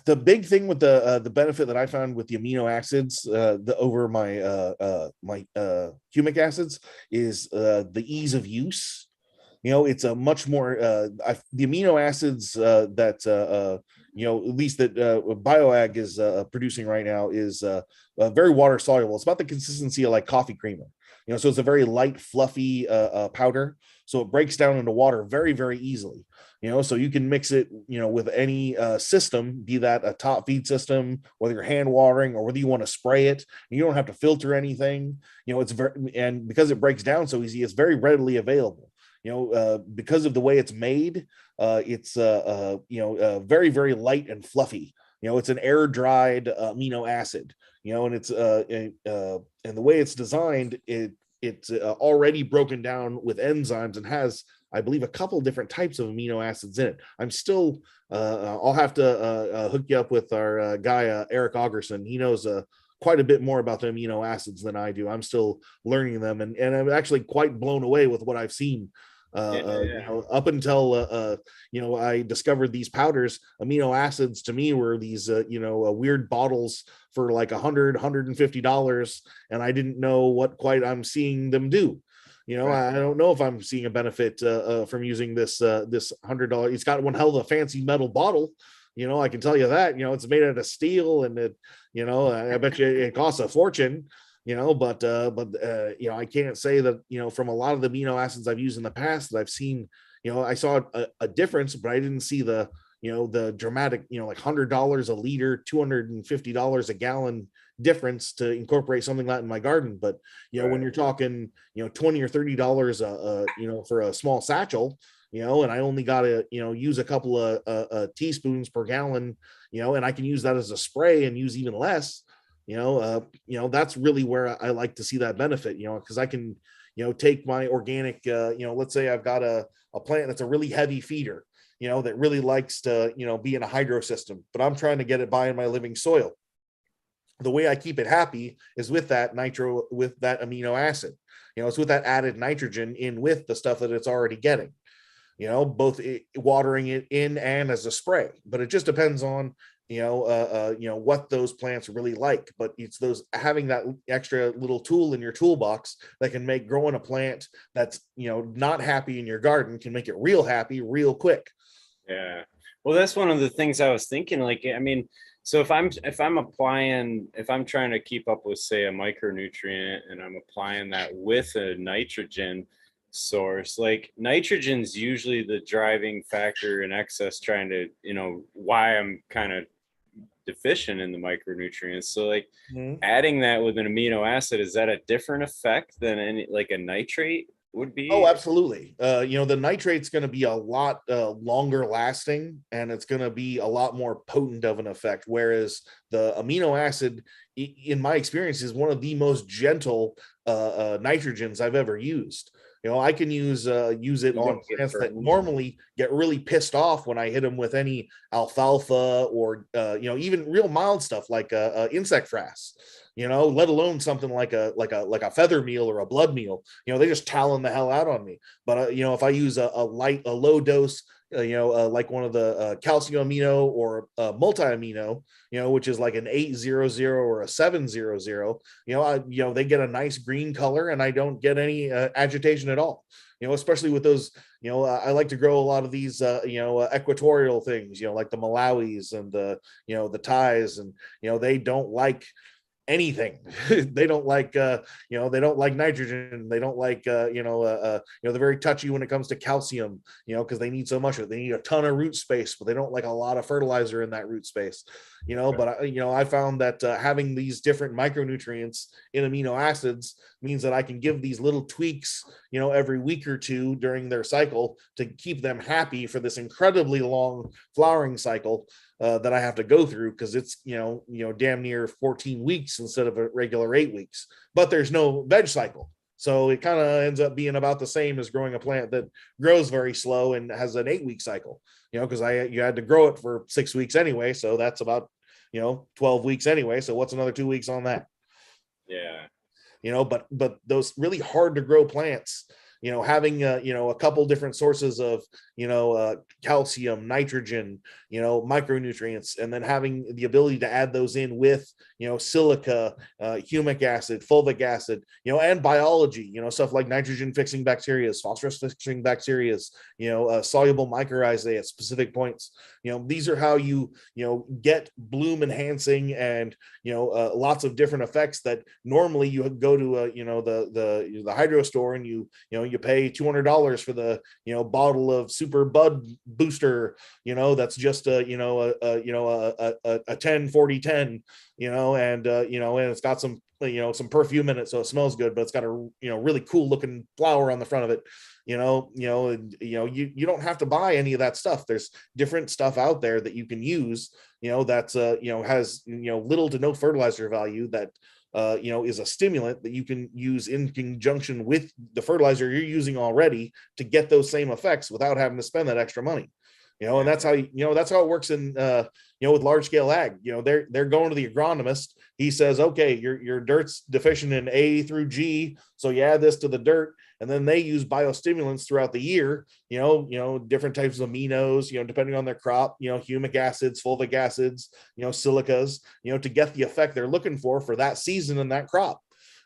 The big thing with the benefit that I found with the amino acids over my humic acids is the ease of use. it's a much more the amino acids that at least that Bioag is producing right now is very water soluble. It's about the consistency of like coffee creamer. So it's a very light, fluffy powder. So it breaks down into water very, very easily. So you can mix it, with any system, be that a top feed system, whether you're hand watering or whether you want to spray it. You don't have to filter anything. It's very, and because it breaks down so easy, it's very readily available. Because of the way it's made, it's very, very light and fluffy. It's an air dried amino acid. And it's and the way it's designed, it's already broken down with enzymes and has, I believe, a couple different types of amino acids in it. I'm still, I'll have to hook you up with our guy, Eric Augerson. He knows quite a bit more about the amino acids than I do. I'm still learning them, and I'm actually quite blown away with what I've seen. Up until I discovered these powders, amino acids to me were these weird bottles for like $150, and I didn't know what quite I'm seeing them do. Right. I don't know if I'm seeing a benefit from using this $100. It's got one hell of a fancy metal bottle. I can tell you that. It's made out of steel, and it, I bet you it costs a fortune. But I can't say that, from a lot of the amino acids I've used in the past that I've seen, I saw a difference, but I didn't see the dramatic, like $100 a liter, $250 a gallon difference to incorporate something like that in my garden. But, right. When you're talking, $20 or $30, for a small satchel, and I only got to, use a couple of teaspoons per gallon, and I can use that as a spray and use even less. That's really where I like to see that benefit, because I can, take my organic, let's say I've got a plant that's a really heavy feeder, that really likes to, be in a hydro system, but I'm trying to get it by in my living soil. The way I keep it happy is with that with that amino acid, it's with that added nitrogen in with the stuff that it's already getting, both watering it in and as a spray. But it just depends on, what those plants really like. But it's those having that extra little tool in your toolbox that can make growing a plant that's, not happy in your garden can make it real happy real quick. Yeah. Well, that's one of the things I was thinking. Like, I mean, so if I'm trying to keep up with, say, a micronutrient, and I'm applying that with a nitrogen source, like nitrogen's usually the driving factor in excess, trying to, why I'm kind of deficient in the micronutrients. So like adding that with an amino acid, is that a different effect than any, like a nitrate would be? Oh, absolutely. The nitrate's going to be a lot longer lasting, and it's going to be a lot more potent of an effect. Whereas the amino acid, in my experience, is one of the most gentle nitrogens I've ever used. I can use it on plants that normally get really pissed off when I hit them with any alfalfa or even real mild stuff like insect frass. Let alone something like a feather meal or a blood meal. They just talon the hell out on me. But if I use a low dose, like one of the calcium amino or multi amino, which is like an 800 or a 700, they get a nice green color, and I don't get any agitation at all. Especially with those, I like to grow a lot of these, equatorial things, like the Malawis and the Thais, and, they don't like anything. They don't like they don't like nitrogen. They don't like they're very touchy when it comes to calcium, because they need so much of it. They need a ton of root space, but they don't like a lot of fertilizer in that root space. But I found that having these different micronutrients in amino acids means that I can give these little tweaks, every week or two during their cycle to keep them happy for this incredibly long flowering cycle that I have to go through, because it's damn near 14 weeks instead of a regular 8 weeks. But there's no veg cycle, so it kind of ends up being about the same as growing a plant that grows very slow and has an 8-week cycle. Because you had to grow it for 6 weeks anyway, so that's about 12 weeks anyway. So what's another 2 weeks on that? Yeah. But those really hard to grow plants, having a couple different sources of calcium, nitrogen, micronutrients, and then having the ability to add those in with silica, humic acid, fulvic acid, and biology, stuff like nitrogen fixing bacteria, phosphorus fixing bacteria, soluble mycorrhizae at specific points. These are how you get bloom enhancing and lots of different effects that normally you go to the hydro store and you pay $200 for the bottle of super bud booster, that's just a 10-40-10, and it's got some some perfume in it, so it smells good, but it's got a really cool looking flower on the front of it. You don't have to buy any of that stuff. There's different stuff out there that you can use, that's has little to no fertilizer value, that is a stimulant that you can use in conjunction with the fertilizer you're using already to get those same effects without having to spend that extra money. And that's how that's how it works in with large scale ag. They're going to the agronomist. He says, okay, your dirt's deficient in A through G, so you add this to the dirt, and then they use biostimulants throughout the year. Different types of aminos, depending on their crop. Humic acids, fulvic acids, silicas, to get the effect they're looking for that season and that crop.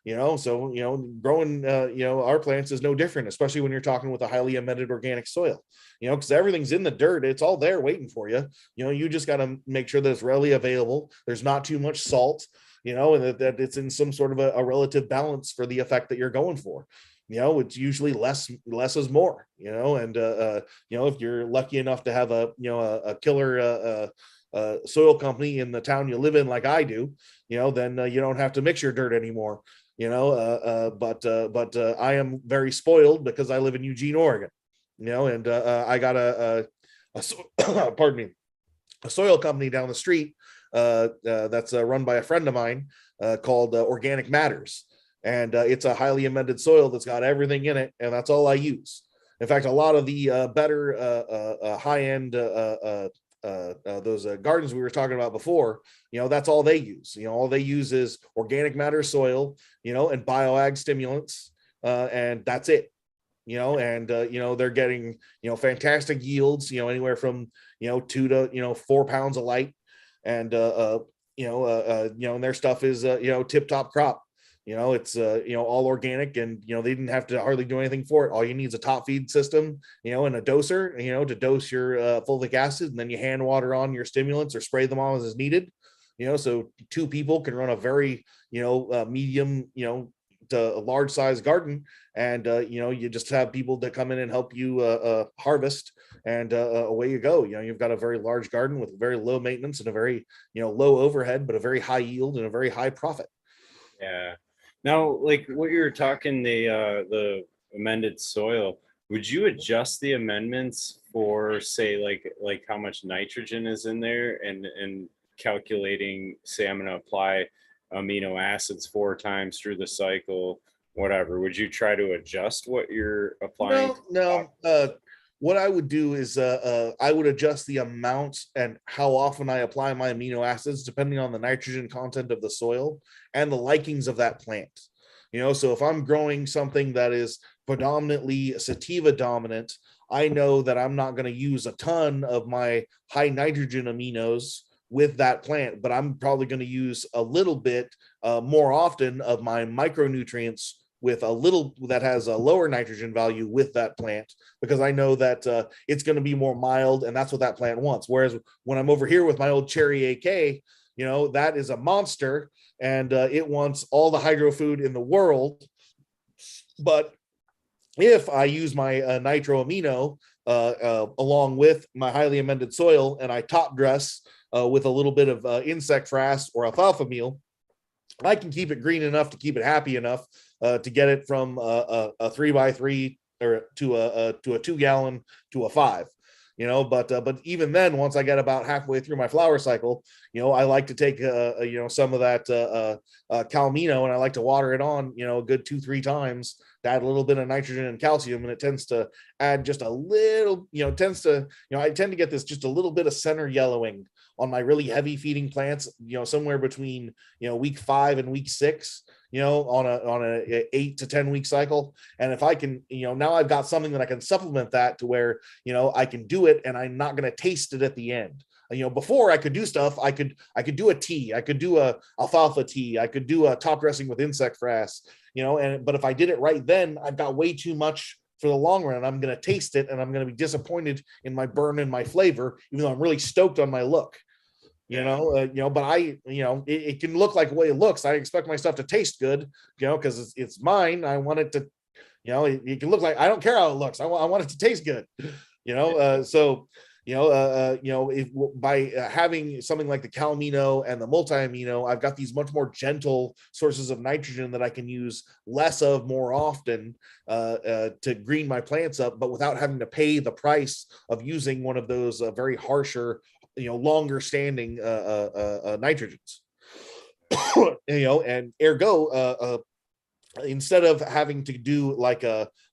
Growing our plants is no different, especially when you're talking with a highly amended organic soil, because everything's in the dirt. It's all there waiting for you. You just got to make sure that it's readily available. There's not too much salt, and that it's in some sort of a relative balance for the effect that you're going for. It's usually less is more, and if you're lucky enough to have a killer soil company in the town you live in, like I do, then you don't have to mix your dirt anymore. But I am very spoiled because I live in Eugene, Oregon, and I got pardon me, a soil company down the street that's run by a friend of mine called Organic Matters. And it's a highly amended soil that's got everything in it, and that's all I use. In fact, a lot of the better high-end those gardens we were talking about before, that's all they use. All they use is organic matter soil, and bioag stimulants, and that's it. They're getting fantastic yields, anywhere from 2 to 4 pounds of light, and and their stuff is tip top crop. It's all organic, and they didn't have to hardly do anything for it. All you need is a top feed system, and a doser, to dose your fulvic acid, and then you hand water on your stimulants or spray them on as needed. So 2 people can run a very medium to a large size garden, and you just have people that come in and help you harvest, and away you go. You've got a very large garden with very low maintenance and a very low overhead, but a very high yield and a very high profit. Yeah. Now, like what you were talking, the amended soil, would you adjust the amendments for, say, like how much nitrogen is in there, and calculating, say, I'm going to apply amino acids 4 times through the cycle, whatever? Would you try to adjust what you're applying? No. What I would do is I would adjust the amount and how often I apply my amino acids depending on the nitrogen content of the soil and the likings of that plant. So if I'm growing something that is predominantly sativa dominant, I know that I'm not going to use a ton of my high nitrogen aminos with that plant, but I'm probably going to use a little bit more often of my micronutrients with a little that has a lower nitrogen value with that plant, because I know that it's going to be more mild, and that's what that plant wants. Whereas when I'm over here with my old cherry AK, that is a monster, and it wants all the hydro food in the world. But if I use my nitro amino along with my highly amended soil, and I top dress with a little bit of insect frass or alfalfa meal, I can keep it green enough to keep it happy enough to get it from a 3x3 or to a 2 gallon to a 5. But even then, once I get about halfway through my flower cycle, I like to take some of that Calmino, and I like to water it on a good 2-3 times to add a little bit of nitrogen and calcium, and it tends to add just a little, I tend to get this just a little bit of center yellowing on my really heavy feeding plants, somewhere between, week 5 and week 6, on a 8 to 10 week cycle. And if I can, now I've got something that I can supplement that to where, I can do it and I'm not going to taste it at the end. Before I could do stuff, I could do a tea, I could do a alfalfa tea, I could do a top dressing with insect frass, but if I did it right then, I've got way too much for the long run. I'm going to taste it and I'm going to be disappointed in my burn and my flavor, even though I'm really stoked on my look. But it can look like the way it looks. I expect my stuff to taste good, because it's mine. I want it to, it can look like, I don't care how it looks. I want it to taste good, if by having something like the Calmino and the multi-amino, I've got these much more gentle sources of nitrogen that I can use less of more often to green my plants up, but without having to pay the price of using one of those very harsher, longer standing nitrogens. And ergo, instead of having to do like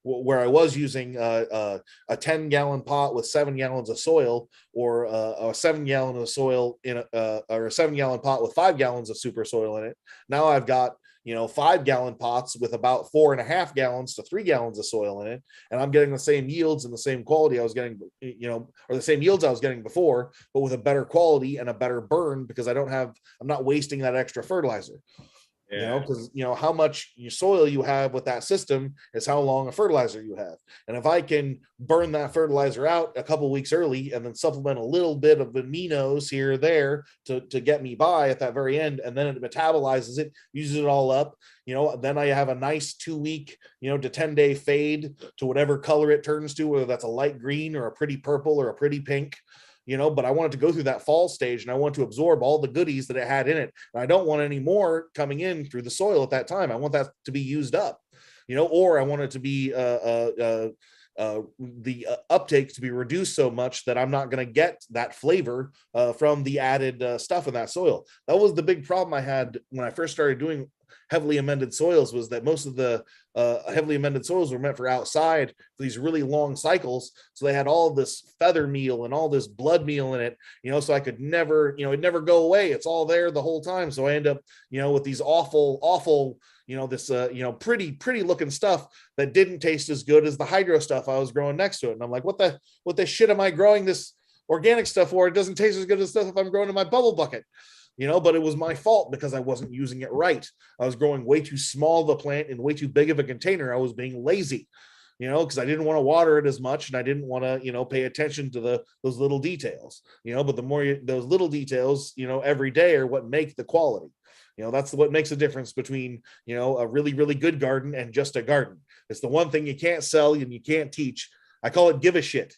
where I was using a 10-gallon pot with 7 gallons of soil, or a 7-gallon of soil in or a 7-gallon pot with 5 gallons of super soil in it, now I've got 5-gallon pots with about 4.5 gallons to 3 gallons of soil in it, and I'm getting the same yields and the same quality I was getting, or the same yields I was getting before, but with a better quality and a better burn, because I'm not wasting that extra fertilizer. Because how much soil you have with that system is how long a fertilizer you have. And if I can burn that fertilizer out a couple weeks early and then supplement a little bit of aminos here or there to get me by at that very end, and then it metabolizes it, uses it all up, then I have a nice 2-week, to 10-day fade to whatever color it turns to, whether that's a light green or a pretty purple or a pretty pink. But I want it to go through that fall stage, and I want to absorb all the goodies that it had in it. And I don't want any more coming in through the soil at that time. I want that to be used up, or I want it to be the uptake to be reduced so much that I'm not going to get that flavor from the added stuff in that soil. That was the big problem I had when I first started doing heavily amended soils, was that most of the heavily amended soils were meant for outside for these really long cycles. So they had all this feather meal and all this blood meal in it, so I could never, it'd never go away. It's all there the whole time. So I end up, with these awful, this, pretty looking stuff that didn't taste as good as the hydro stuff I was growing next to it. And I'm like, what the shit am I growing this organic stuff for? It doesn't taste as good as stuff if I'm growing in my bubble bucket. But it was my fault because I wasn't using it right. I was growing way too small of a plant in way too big of a container. I was being lazy, because I didn't want to water it as much, and I didn't want to, pay attention to those little details, but the more those little details, every day are what make the quality. That's what makes a difference between, a really, really good garden and just a garden. It's the one thing you can't sell and you can't teach. I call it give a shit.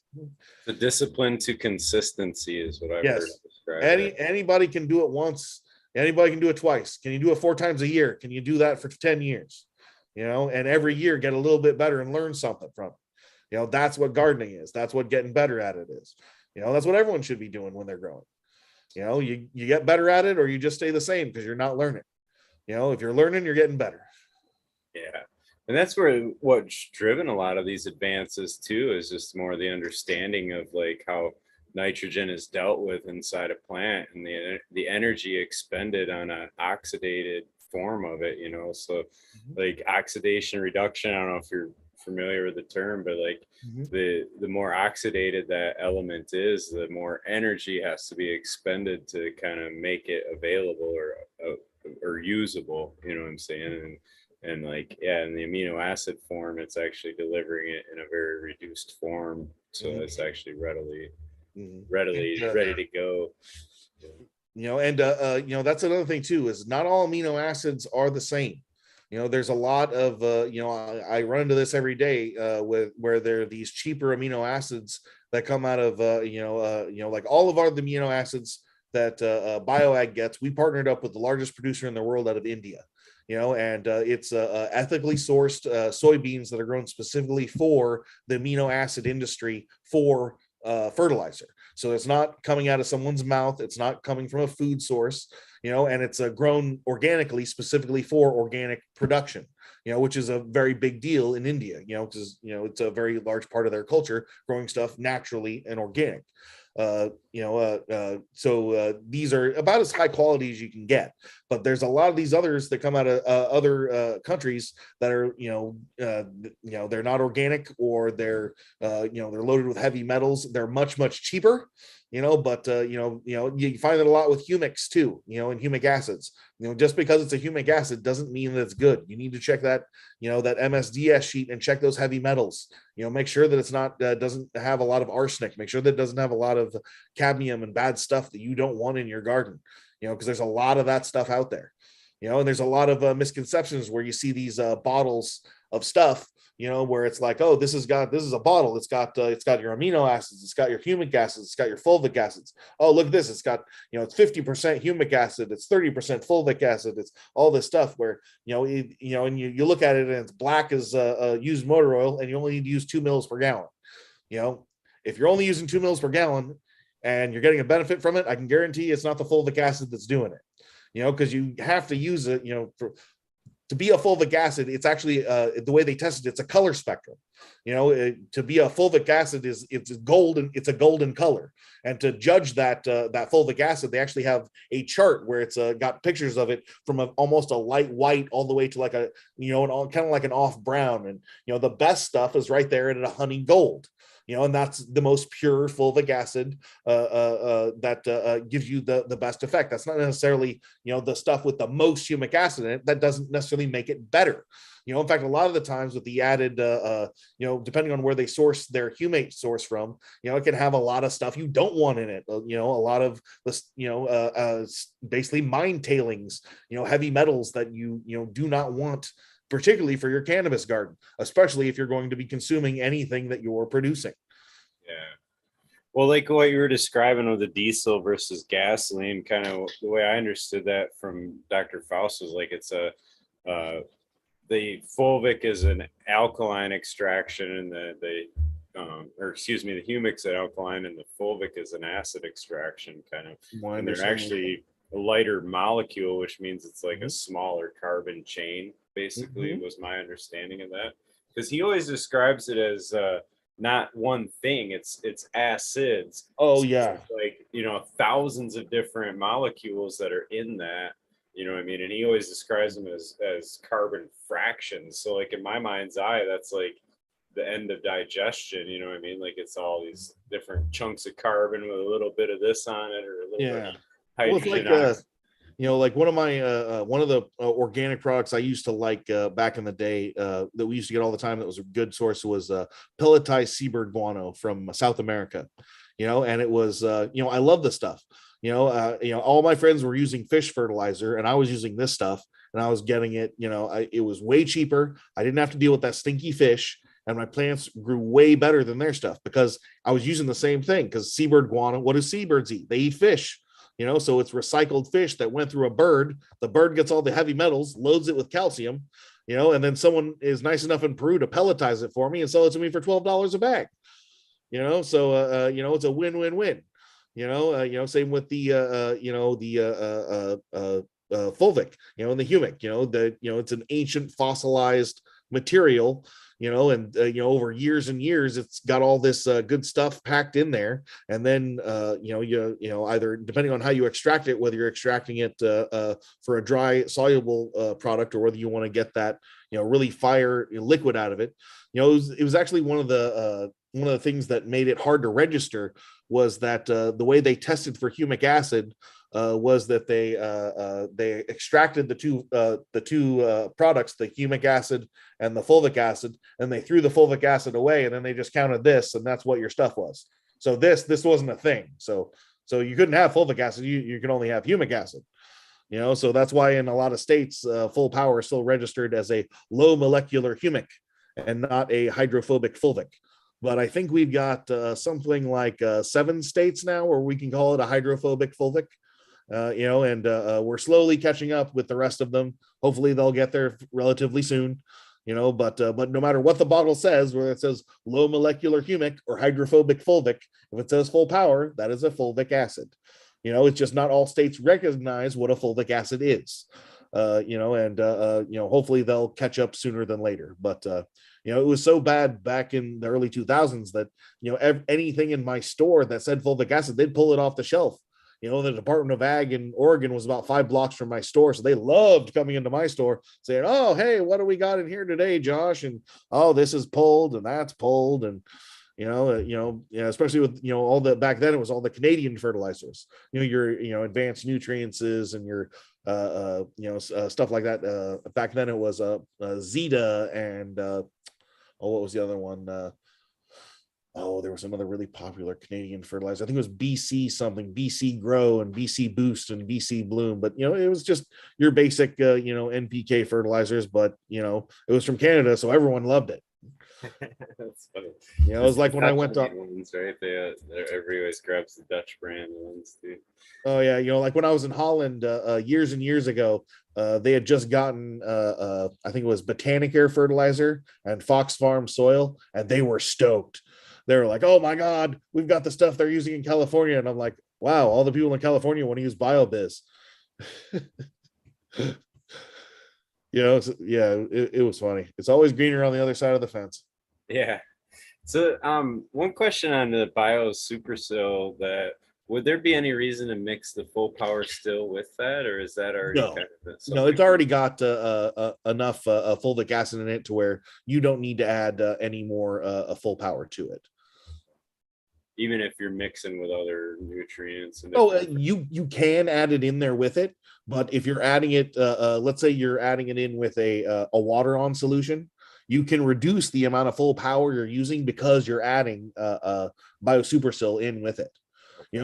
The discipline to consistency is what I've heard described. Anybody can do it once. Anybody can do it twice. Can you do it 4 times a year? Can you do that for 10 years? And every year get a little bit better and learn something from it. That's what gardening is. That's what getting better at it is. That's what everyone should be doing when they're growing. You get better at it, or you just stay the same because you're not learning. If you're learning, you're getting better. Yeah. And that's where what's driven a lot of these advances too, is just more the understanding of like how nitrogen is dealt with inside a plant and the energy expended on an oxidated form of it, so like oxidation reduction. I don't know if you're familiar with the term, but like the more oxidated that element is, the more energy has to be expended to kind of make it available or usable, what I'm saying? And like, yeah, in the amino acid form, it's actually delivering it in a very reduced form. So it's actually ready to go. That's another thing too, is not all amino acids are the same. There's a lot of, I run into this every day where there are these cheaper amino acids that come out of, like all of the amino acids that Bioag gets. We partnered up with the largest producer in the world out of India. And it's ethically sourced soybeans that are grown specifically for the amino acid industry for fertilizer. So it's not coming out of someone's mouth. It's not coming from a food source, and it's grown organically, specifically for organic production, which is a very big deal in India, because, it's a very large part of their culture, growing stuff naturally and organic. these are about as high quality as you can get, but there's a lot of these others that come out of other countries that are they're not organic, or they're loaded with heavy metals. They're much cheaper, but you find it a lot with humics too, and humic acids. Just because it's a humic acid doesn't mean that it's good. You need to check that that MSDS sheet and check those heavy metals. Make sure that it's not doesn't have a lot of arsenic. Make sure that it doesn't have a lot of cadmium and bad stuff that you don't want in your garden, because there's a lot of that stuff out there, and there's a lot of misconceptions where you see these bottles of stuff, where it's like, oh, this is a bottle. It's got your amino acids. It's got your humic acids. It's got your fulvic acids. Oh, look at this. It's got, it's 50% humic acid. It's 30% fulvic acid. It's all this stuff where, and you look at it and it's black as used motor oil, and you only need to use 2 mils per gallon. If you're only using 2 mils per gallon and you're getting a benefit from it, I can guarantee it's not the fulvic acid that's doing it, because you have to use it, to be a fulvic acid. It's actually the way they tested it's a color spectrum. To be a fulvic acid it's golden. It's a golden color, and to judge that fulvic acid, they actually have a chart where it's got pictures of it from almost a light white all the way to like a kind of like an off brown, and the best stuff is right there at a honey gold. And that's the most pure fulvic acid that gives you the best effect. That's not necessarily, the stuff with the most humic acid in it. That doesn't necessarily make it better. In fact, a lot of the times with the added, depending on where they source their humate source from, it can have a lot of stuff you don't want in it. A lot of this, basically mine tailings, heavy metals that you do not want, particularly for your cannabis garden, especially if you're going to be consuming anything that you're producing. Yeah. Well, like what you were describing with the diesel versus gasoline, kind of the way I understood that from Dr. Faust was like, it's the fulvic is an alkaline extraction, and the humic's an alkaline, and the fulvic is an acid extraction, kind of. And they're actually a lighter molecule, which means it's like a smaller carbon chain, basically, was my understanding of that. Because he always describes it as not one thing, it's acids. Oh, so yeah. it's like, thousands of different molecules that are in that, what I mean? And he always describes them as carbon fractions. So like in my mind's eye, that's like the end of digestion, what I mean? Like it's all these different chunks of carbon with a little bit of this on it, or a little bit of hydrogen. Like one of the organic products I used to like back in the day that we used to get all the time that was a good source was pelletized seabird guano from South America, and it was, I love this stuff. All my friends were using fish fertilizer, and I was using this stuff, and I was getting it, it was way cheaper. I didn't have to deal with that stinky fish, and my plants grew way better than their stuff because I was using the same thing. Because seabird guano, what do seabirds eat? They eat fish. So it's recycled fish that went through a bird. The bird gets all the heavy metals, loads it with calcium, and then someone is nice enough in Peru to pelletize it for me and sell it to me for $12 a bag. So it's a win-win-win. Same with the fulvic, and the humic. It's an ancient fossilized material, and over years and years, it's got all this good stuff packed in there. And then either depending on how you extract it, whether you're extracting it for a dry soluble product, or whether you want to get that really fire liquid out of it, it was actually one of the things that made it hard to register was that the way they tested for humic acid was that they extracted the two products, the humic acid and the fulvic acid, and they threw the fulvic acid away, and then they just counted this, and that's what your stuff was. So this wasn't a thing. So you couldn't have fulvic acid. You can only have humic acid. So that's why in a lot of states, full power is still registered as a low molecular humic and not a hydrophobic fulvic. But I think we've got something like 7 states now where we can call it a hydrophobic fulvic, and we're slowly catching up with the rest of them. Hopefully they'll get there relatively soon, but no matter what the bottle says, whether it says low molecular humic or hydrophobic fulvic, if it says full power, that is a fulvic acid. It's just not all states recognize what a fulvic acid is. hopefully they'll catch up sooner than later. But it was so bad back in the early 2000s that anything in my store that said fulvic acid, they'd pull it off the shelf. The Department of Ag in Oregon was about 5 blocks from my store, so they loved coming into my store saying, "Oh, hey, what do we got in here today, Josh?" And, "Oh, this is pulled and that's pulled." And especially with all the, back then it was all the Canadian fertilizers, your advanced nutrients and your stuff like that. Back then it was Zeta and what was the other one? There was another really popular Canadian fertilizer. I think it was BC something, BC Grow and BC Boost and BC Bloom. But it was just your basic NPK fertilizers. But it was from Canada, so everyone loved it. That's funny. It was like when I went to ones, right? Everybody always grabs the Dutch brand ones too. Oh yeah, like when I was in Holland years and years ago, they had just gotten I think it was Botanicare fertilizer and Fox Farm soil, and they were stoked. They were like, "Oh my God, we've got the stuff they're using in California," and I'm like, "Wow, all the people in California want to use BioBiz." It was funny. It's always greener on the other side of the fence. Yeah. So one question on the Bio Supersil, that would there be any reason to mix the full power still with that, or is that already No, it's already got enough fulvic acid in it to where you don't need to add any more full power to it. Even if you're mixing with other nutrients? You can add it in there with it, but if you're adding it, let's say you're adding it in with a water on solution, you can reduce the amount of full power you're using because you're adding Bio Supersil in with it.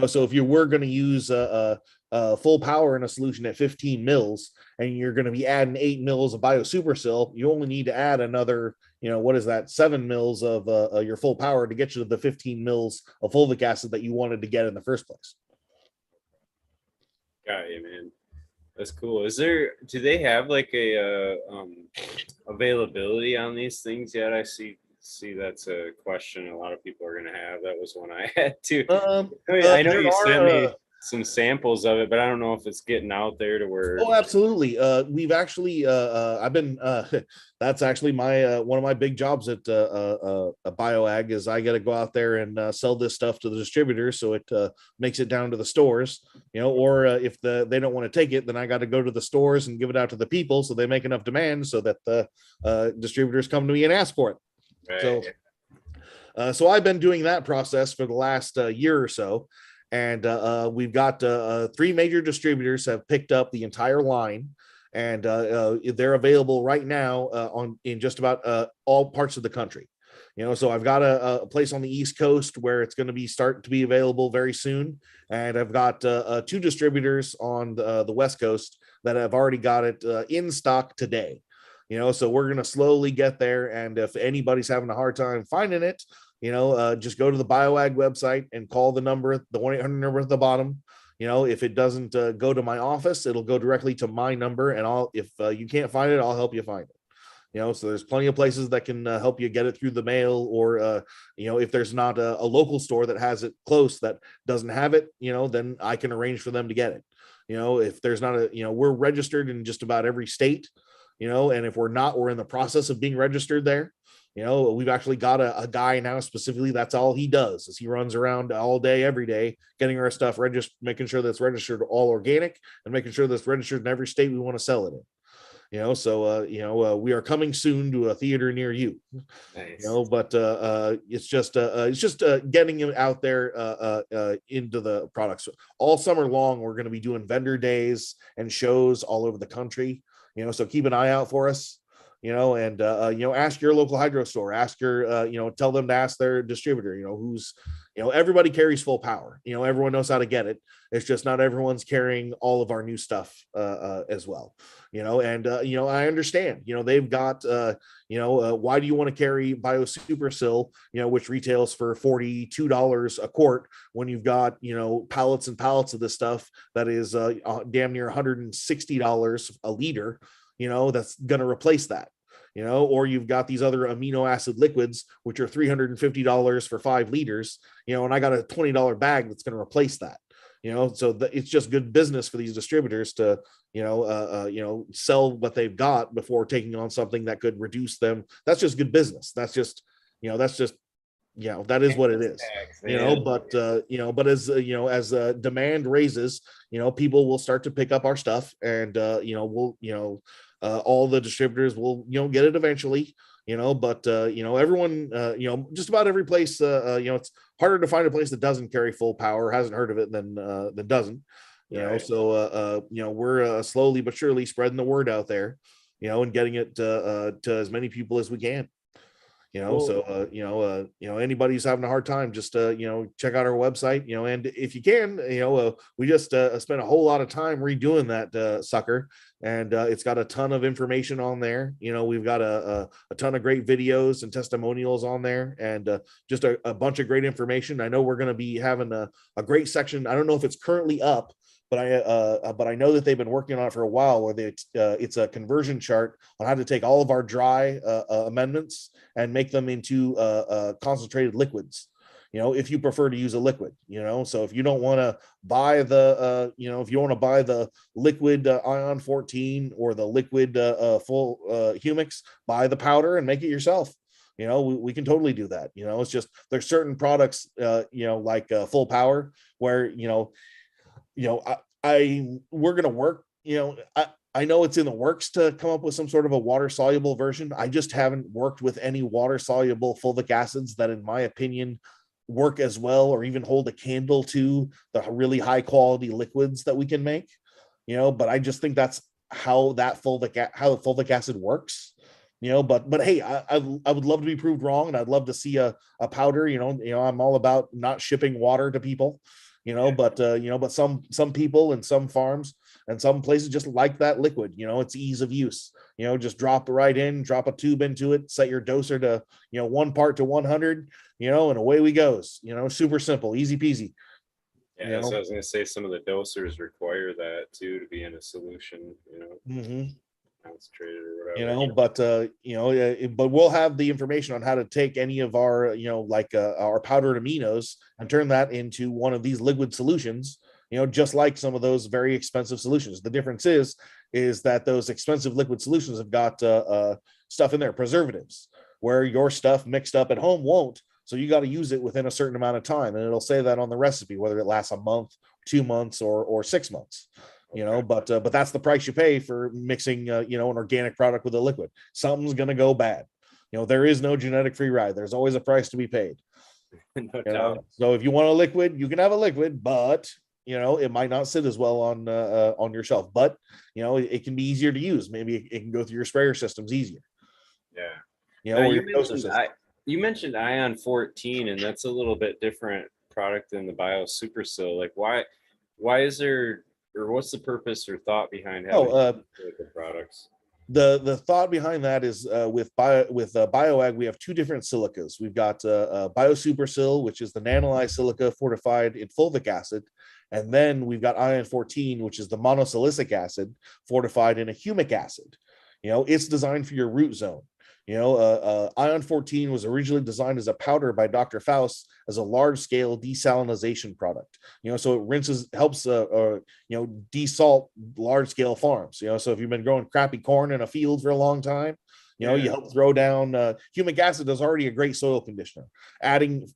So if you were going to use full power in a solution at 15 mils and you're going to be adding 8 mils of Bio Supersil, you only need to add another, 7 mils of your full power to get you to the 15 mils of fulvic acid that you wanted to get in the first place. Got you, man. That's cool. Do they have like a availability on these things yet? I see that's a question a lot of people are going to have. That was one I had too. I know you sent me some samples of it, but I don't know if it's getting out there to where. Oh, absolutely. We've actually I've been that's actually my one of my big jobs at BioAg is I got to go out there and sell this stuff to the distributors, so it makes it down to the stores, or if they don't want to take it, then I got to go to the stores and give it out to the people so they make enough demand so that the distributors come to me and ask for it. Right. So I've been doing that process for the last year or so. And we've got 3 major distributors have picked up the entire line, and they're available right now in just about all parts of the country. So I've got a place on the East Coast where it's going to be starting to be available very soon, and I've got 2 distributors on the West Coast that have already got it in stock today. So we're going to slowly get there, and if anybody's having a hard time finding it, just go to the BioAg website and call the number, the 1-800 number at the bottom. If it doesn't go to my office, it'll go directly to my number, and if you can't find it, I'll help you find it. So there's plenty of places that can help you get it through the mail, or if there's not a local store that has it close that doesn't have it, then I can arrange for them to get it. If there's not we're registered in just about every state, and if we're not, we're in the process of being registered there. We've actually got a guy now specifically, that's all he does, is he runs around all day, every day, getting our stuff registered, making sure that's registered all organic, and making sure that's registered in every state we want to sell it in. So we are coming soon to a theater near you. Nice. But it's just getting it out there into the products. All summer long, we're going to be doing vendor days and shows all over the country. So keep an eye out for us. And ask your local hydro store, ask your, tell them to ask their distributor, who's, everybody carries full power, everyone knows how to get it. It's just not everyone's carrying all of our new stuff as well, and I understand, they've got, why do you want to carry Bio Supersil, which retails for $42 a quart when you've got, pallets and pallets of this stuff that is damn near $160 a liter, that's going to replace that. Or you've got these other amino acid liquids, which are $350 for 5 liters, and I got a $20 bag that's going to replace that. So it's just good business for these distributors to, sell what they've got before taking on something that could reduce them. That's just good business. That is what it is. But as demand raises, people will start to pick up our stuff, and all the distributors will get it eventually. But everyone, just about every place, it's harder to find a place that doesn't carry full power, hasn't heard of it, than doesn't. We're slowly but surely spreading the word out there, and getting it to as many people as we can. Anybody who's having a hard time, just check out our website, and if you can, we just spent a whole lot of time redoing that sucker, and it's got a ton of information on there. We've got a ton of great videos and testimonials on there, and just a bunch of great information. I know we're going to be having a great section. I don't know if it's currently up, but I know that they've been working on it for a while, where it's a conversion chart on how to take all of our dry amendments and make them into concentrated liquids. If you prefer to use a liquid, so if you don't want to buy if you want to buy the liquid ion 14 or the liquid full humics, buy the powder and make it yourself. We can totally do that. It's just there's certain products, like full power, where we're going to work, I know it's in the works to come up with some sort of a water soluble version. I just haven't worked with any water soluble fulvic acids that, in my opinion, work as well or even hold a candle to the really high quality liquids that we can make. But I just think that's how fulvic acid works. But hey, I would love to be proved wrong, and I'd love to see a powder. I'm all about not shipping water to people. But some people and some farms and some places just like that liquid. It's ease of use. Just drop it right in, drop a tube into it, set your doser to 1 part to 100, and away we goes. Super simple, easy peasy. Yeah, so I was going to say some of the dosers require that too to be in a solution. Concentrated or whatever. But we'll have the information on how to take any of our our powdered aminos and turn that into one of these liquid solutions, just like some of those very expensive solutions. The difference is that those expensive liquid solutions have got stuff in there, preservatives, where your stuff mixed up at home won't. So you got to use it within a certain amount of time, and it'll say that on the recipe, whether it lasts a month, 2 months, or 6 months. But that's the price you pay for mixing, an organic product with a liquid. Something's going to go bad. There is no genetic free ride. There's always a price to be paid. No doubt. So if you want a liquid, you can have a liquid, but it might not sit as well on your shelf. But it can be easier to use. Maybe it can go through your sprayer systems easier. Yeah. You mentioned Ion 14, and that's a little bit different product than the Bio Super Sil. Like, why is there, or what's the purpose or thought behind having the products? The thought behind that is with Bioag, we have 2 different silicas. We've got Bio Super Sil, which is the nanolized silica fortified in fulvic acid, and then we've got Ion 14, which is the monosilicic acid fortified in a humic acid. It's designed for your root zone. Ion 14 was originally designed as a powder by Dr. Faust as a large-scale desalinization product. So it helps desalt large-scale farms. So if you've been growing crappy corn in a field for a long time, you help throw down. Humic acid is already a great soil conditioner. Adding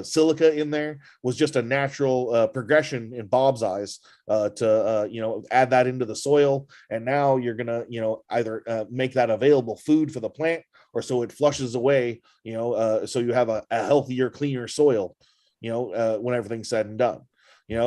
silica in there was just a natural progression in Bob's eyes to add that into the soil, and now you're gonna either make that available food for the plant, or so it flushes away. So you have a healthier, cleaner soil. When everything's said and done.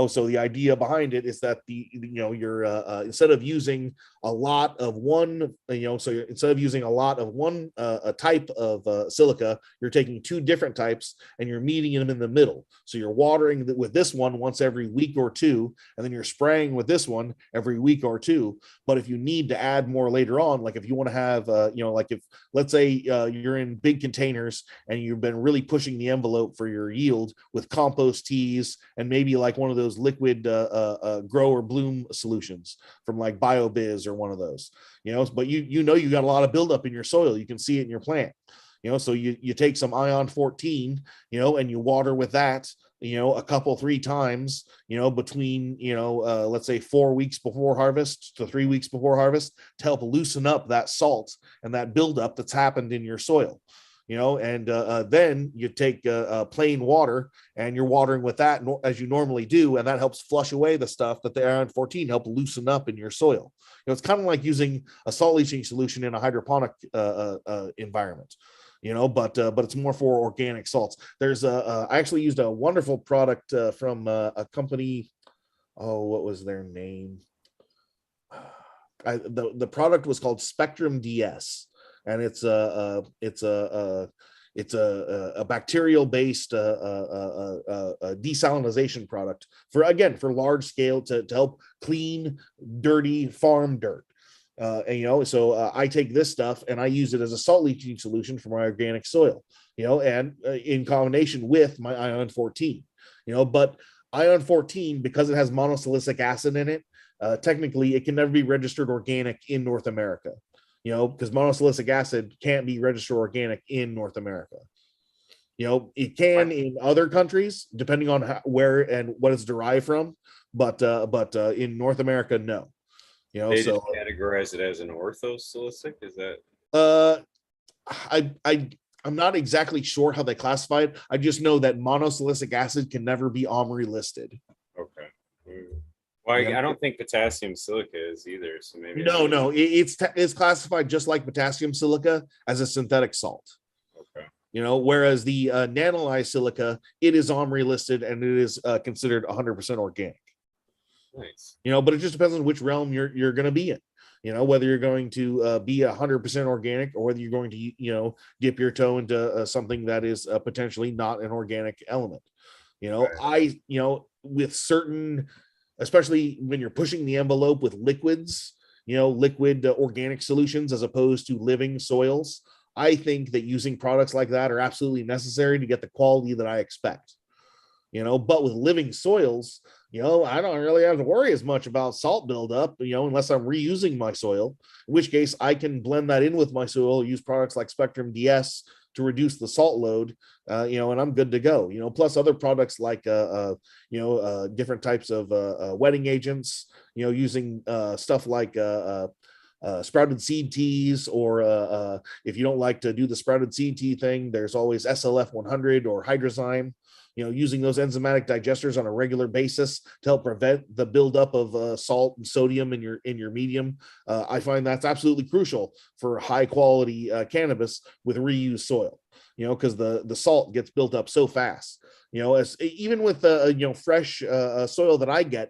So the idea behind it is that you're instead of using a lot of one, instead of using a lot of one a type of silica, you're taking 2 different types and you're meeting them in the middle. So you're watering with this one once every week or 2, and then you're spraying with this one every week or 2. But if you need to add more later on, like if you want to have, like if let's say you're in big containers and you've been really pushing the envelope for your yield with compost teas and maybe like one of those liquid grow or bloom solutions from like BioBiz or one of those, but you got a lot of buildup in your soil. You can see it in your plant. So you take some ion 14, and you water with that, a couple, 3 times, between, let's say 4 weeks before harvest to 3 weeks before harvest, to help loosen up that salt and that buildup that's happened in your soil. And then you take plain water and you're watering with that as you normally do, and that helps flush away the stuff that the iron 14 help loosen up in your soil. It's kind of like using a salt leaching solution in a hydroponic environment. But it's more for organic salts. There's I actually used a wonderful product from a company. Oh, what was their name? The product was called Spectrum DS, and it's a bacterial based desalinization product for large scale to help clean dirty farm dirt. So I take this stuff and I use it as a salt leaching solution for my organic soil, and in combination with my ion 14, but ion 14, because it has monosilicic acid in it, technically it can never be registered organic in North America, because monosilicic acid can't be registered organic in North America. It can in other countries, depending on where and what it's derived from, but in North America, no. They just categorize it as an orthosilicic. Is that? I'm not exactly sure how they classify it. I just know that monosilicic acid can never be OMRI listed. Okay. Well, I don't think potassium silica is either. So maybe no, it's classified just like potassium silica as a synthetic salt. Okay. Whereas the nanolyzed silica, it is OMRI listed and it is considered 100% organic. Nice. But it just depends on which realm you're going to be in. Whether you're going to be 100% organic or whether you're going to, dip your toe into something that is potentially not an organic element. Right. With certain, especially when you're pushing the envelope with liquids, liquid organic solutions as opposed to living soils, I think that using products like that are absolutely necessary to get the quality that I expect. But with living soils, I don't really have to worry as much about salt buildup, unless I'm reusing my soil, in which case I can blend that in with my soil, use products like Spectrum DS to reduce the salt load, and I'm good to go, plus other products like, different types of wetting agents, using stuff like sprouted seed teas, or if you don't like to do the sprouted seed tea thing, there's always SLF 100 or hydrozyme. Using those enzymatic digesters on a regular basis to help prevent the buildup of salt and sodium in your medium. I find that's absolutely crucial for high quality cannabis with reused soil. Because the salt gets built up so fast. As even with fresh soil that I get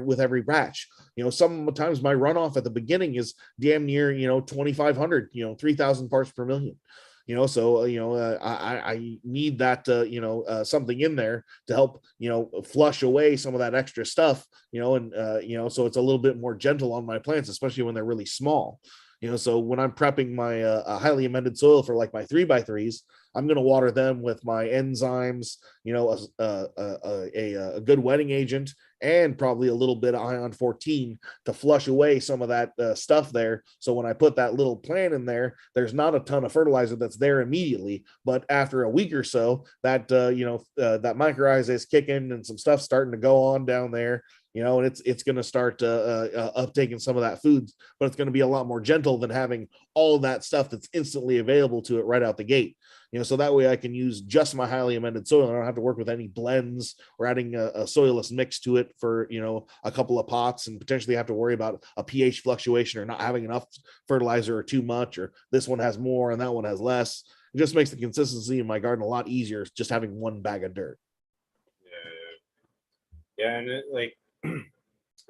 with every batch. Sometimes my runoff at the beginning is damn near 2,500, 3,000 parts per million. So I need that something in there to help flush away some of that extra stuff, and so it's a little bit more gentle on my plants, especially when they're really small. So when I'm prepping my highly amended soil for like my 3x3s, I'm going to water them with my enzymes, a good wetting agent, and probably a little bit of ion 14 to flush away some of that stuff there. So when I put that little plant in there, there's not a ton of fertilizer that's there immediately, but after a week or so, that that mycorrhiza is kicking and some stuff starting to go on down there. And it's going to start uptaking some of that food, but it's going to be a lot more gentle than having all of that stuff that's instantly available to it right out the gate. So that way I can use just my highly amended soil. I don't have to work with any blends or adding a soilless mix to it for, a couple of pots, and potentially have to worry about a pH fluctuation or not having enough fertilizer or too much, or this one has more and that one has less. It just makes the consistency in my garden a lot easier just having one bag of dirt. Yeah. And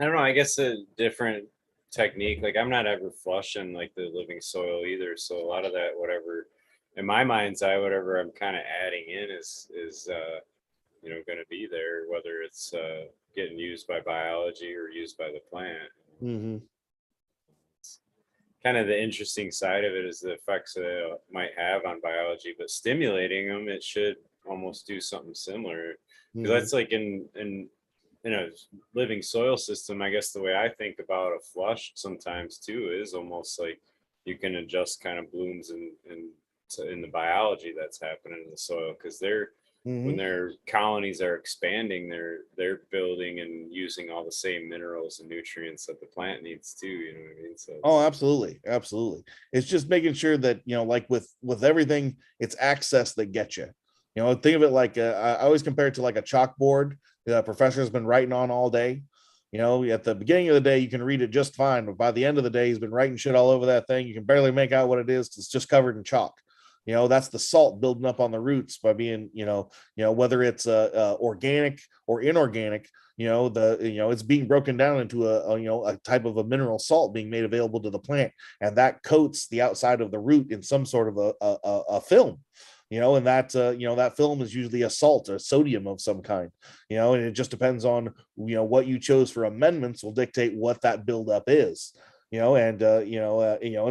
I don't know, I guess a different technique, like I'm not ever flushing like the living soil either, so a lot of that, whatever in my mind's eye, whatever I'm kind of adding in is going to be there, whether it's getting used by biology or used by the plant. Mm-hmm. Kind of the interesting side of it is the effects that it might have on biology, but stimulating them, it should almost do something similar. Because that's like in a living soil system, I guess the way I think about a flush sometimes too is almost like you can adjust kind of blooms and in the biology that's happening in the soil, because they're when Mhm. their colonies are expanding, they're building and using all the same minerals and nutrients that the plant needs too. You know what I mean? So Oh, it's, absolutely, absolutely. It's just making sure that, like with everything, it's access that gets you. Think of it like I always compare it to like a chalkboard the professor has been writing on all day. At the beginning of the day, you can read it just fine, but by the end of the day, he's been writing shit all over that thing. You can barely make out what it is. It's just covered in chalk. That's the salt building up on the roots by being, whether it's organic or inorganic. It's being broken down into a type of a mineral salt being made available to the plant, and that coats the outside of the root in some sort of a film. And that film is usually a salt or sodium of some kind. And it just depends on what you chose for amendments will dictate what that buildup is. And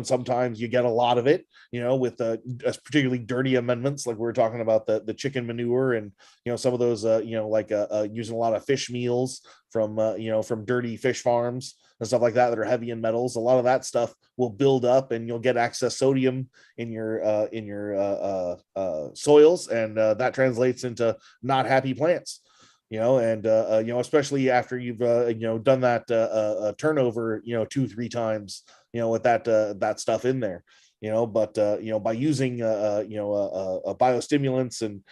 sometimes you get a lot of it, with particularly dirty amendments, like we were talking about the chicken manure and some of those using a lot of fish meals from dirty fish farms and stuff like that are heavy in metals. A lot of that stuff will build up, and you'll get excess sodium in your soils, and that translates into not happy plants. Especially after you've done that turnover 2-3 times with that stuff in there. But by using biostimulants and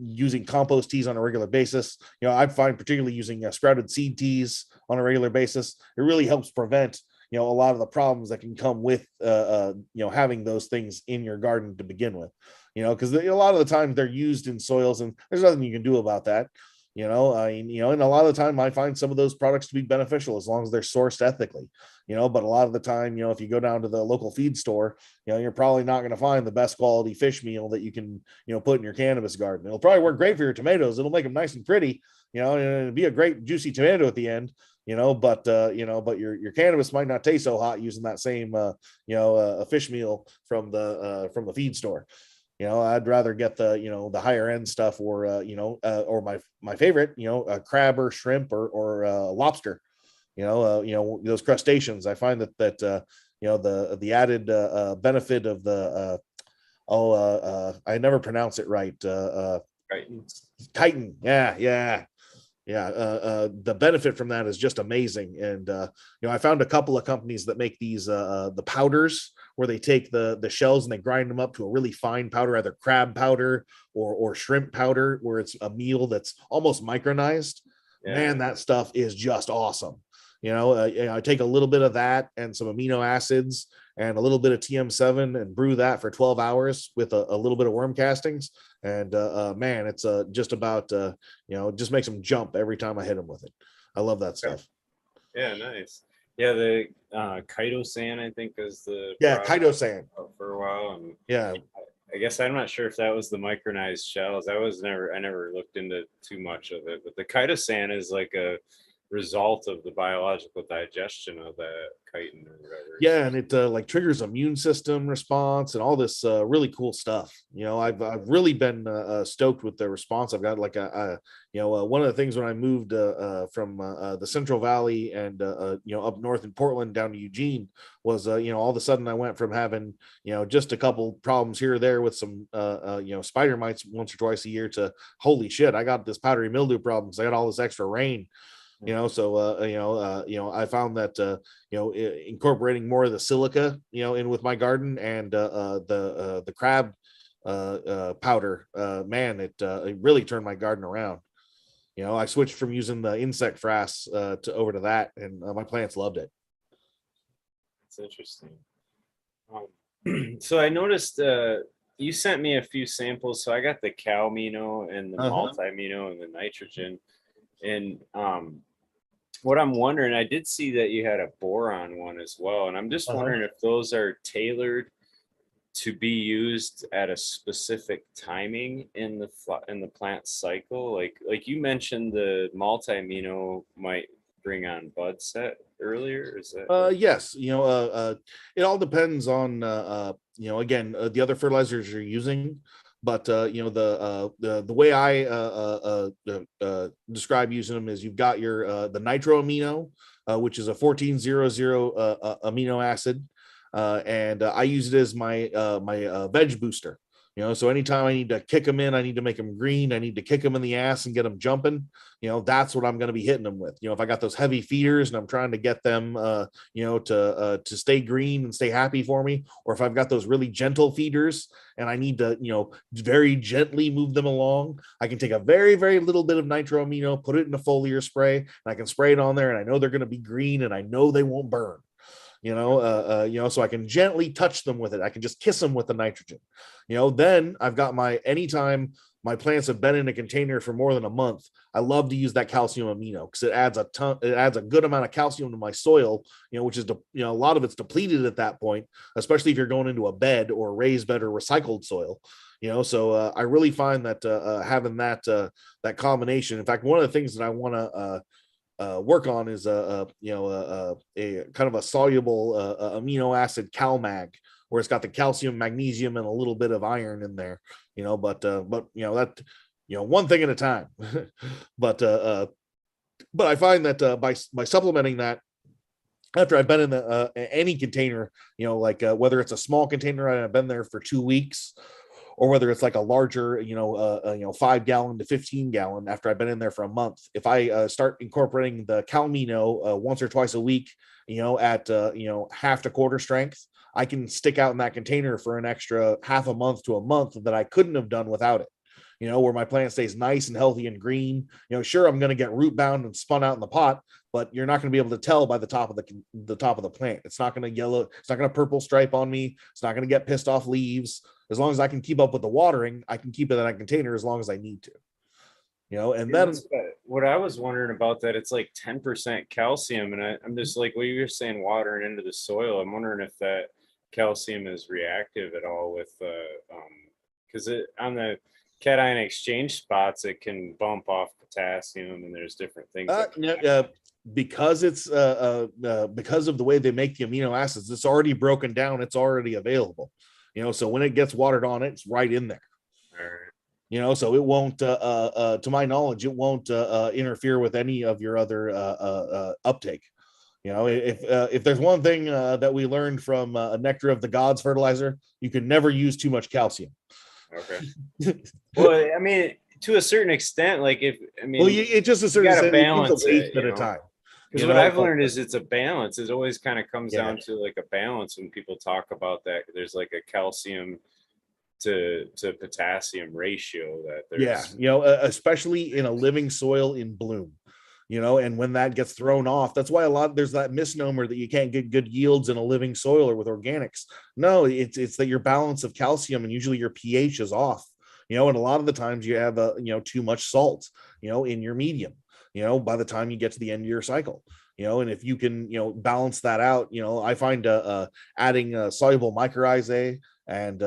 using compost teas on a regular basis, I find particularly using sprouted seed teas on a regular basis, it really helps prevent a lot of the problems that can come with having those things in your garden to begin with. Because a lot of the times they're used in soils and there's nothing you can do about that. And a lot of the time I find some of those products to be beneficial as long as they're sourced ethically. But a lot of the time, if you go down to the local feed store, you're probably not going to find the best quality fish meal that you can, put in your cannabis garden. It'll probably work great for your tomatoes. It'll make them nice and pretty, and it'll be a great juicy tomato at the end, but your cannabis might not taste so hot using that same, a fish meal from the feed store. I'd rather get the higher end stuff, or or my favorite, a crab or shrimp or lobster. Those crustaceans. I find that the added benefit of the I never pronounce it right. right. Chitin. Yeah. The benefit from that is just amazing. And I found a couple of companies that make these the powders, where they take the shells and they grind them up to a really fine powder, either crab powder or shrimp powder, where it's a meal that's almost micronized. Yeah. Man, that stuff is just awesome. I take a little bit of that and some amino acids and a little bit of TM7 and brew that for 12 hours with a little bit of worm castings. And man, it's just about, just makes them jump every time I hit them with it. I love that stuff. Yeah, nice. Yeah, the chitosan, I think, is the chitosan for a while. And yeah, I guess I'm not sure if that was the micronized shells. I never looked into too much of it, but the chitosan is like a result of the biological digestion of that chitin or whatever. Yeah, and it like triggers immune system response and all this really cool stuff. I've really been stoked with the response I've got. Like one of the things when I moved from the Central Valley and up north in Portland down to Eugene was all of a sudden I went from having just a couple problems here or there with some spider mites once or twice a year to holy shit, I got this powdery mildew problem because I got all this extra rain. So I found that incorporating more of the silica in with my garden and the crab powder, man, it really turned my garden around. I switched from using the insect frass to over to that, and my plants loved it. It's interesting. So I noticed you sent me a few samples. So I got the cow amino and the multi-amino and the nitrogen. And what I'm wondering, I did see that you had a boron one as well, and I'm just wondering if those are tailored to be used at a specific timing in the plant cycle. Like you mentioned, the multi-amino might bring on bud set earlier. Is that? Yes. It all depends on again the other fertilizers you're using. But the way I describe using them is you've got your the nitro amino, which is a 1400 amino acid. and I use it as my veg booster. So anytime I need to kick them in, I need to make them green. I need to kick them in the ass and get them jumping. That's what I'm going to be hitting them with. If I got those heavy feeders and I'm trying to get them, to stay green and stay happy for me, or if I've got those really gentle feeders and I need to, very gently move them along, I can take a very, very little bit of nitro amino, put it in a foliar spray, and I can spray it on there, and I know they're going to be green, and I know they won't burn. So I can gently touch them with it. I can just kiss them with the nitrogen. Then I've got anytime my plants have been in a container for more than a month, I love to use that calcium amino because it adds a good amount of calcium to my soil, which is, a lot of it's depleted at that point, especially if you're going into a bed or a raised bed or recycled soil. So I really find that having that combination. In fact, one of the things that I want to work on is a kind of a soluble amino acid CalMag, where it's got the calcium, magnesium, and a little bit of iron in there. But that one thing at a time. but I find that by supplementing that, after I've been in any container, whether it's a small container and I've been there for 2 weeks, or whether it's like a larger, 5 gallon to 15 gallon, after I've been in there for a month, if I start incorporating the Calmino once or twice a week, at half to quarter strength, I can stick out in that container for an extra half a month to a month that I couldn't have done without it. Where my plant stays nice and healthy and green. Sure, I'm going to get root bound and spun out in the pot, but you're not going to be able to tell by the top of the plant. It's not going to yellow. It's not going to purple stripe on me. It's not going to get pissed off leaves. As long as I can keep up with the watering, I can keep it in that container as long as I need to. And then what I was wondering about that, it's like 10% calcium, and I'm just like, well, you're saying watering into the soil. I'm wondering if that calcium is reactive at all with because on the cation exchange spots, it can bump off potassium, and there's different things. Because it's because of the way they make the amino acids, it's already broken down. It's already available. So when it gets watered on, it's right in there. All right. So it won't, to my knowledge, it won't interfere with any of your other uptake. If there's one thing that we learned from Nectar of the Gods fertilizer, you can never use too much calcium. Okay. Well, I mean, to a certain extent, it's just a certain extent, balance it, at a time. Because what I've learned is it's a balance. It always kind of comes down to like a balance when people talk about that. There's like a calcium to potassium ratio that there's. Especially in a living soil in bloom. And when that gets thrown off, that's why there's that misnomer that you can't get good yields in a living soil or with organics. No, it's that your balance of calcium and usually your pH is off. And a lot of the times you have too much salt, in your medium, by the time you get to the end of your cycle, and if you can, balance that out, I find adding soluble microRhizae and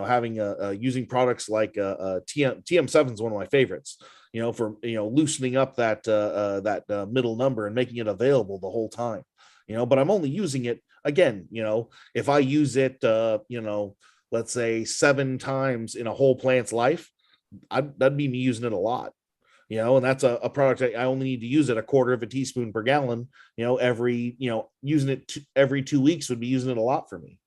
having using products like TM7 is one of my favorites. For loosening up that middle number and making it available the whole time. But I'm only using it again. If I use it, let's say 7 times in a whole plant's life, that'd be me using it a lot. And that's a product I only need to use it a quarter of a teaspoon per gallon. Every using it every 2 weeks would be using it a lot for me.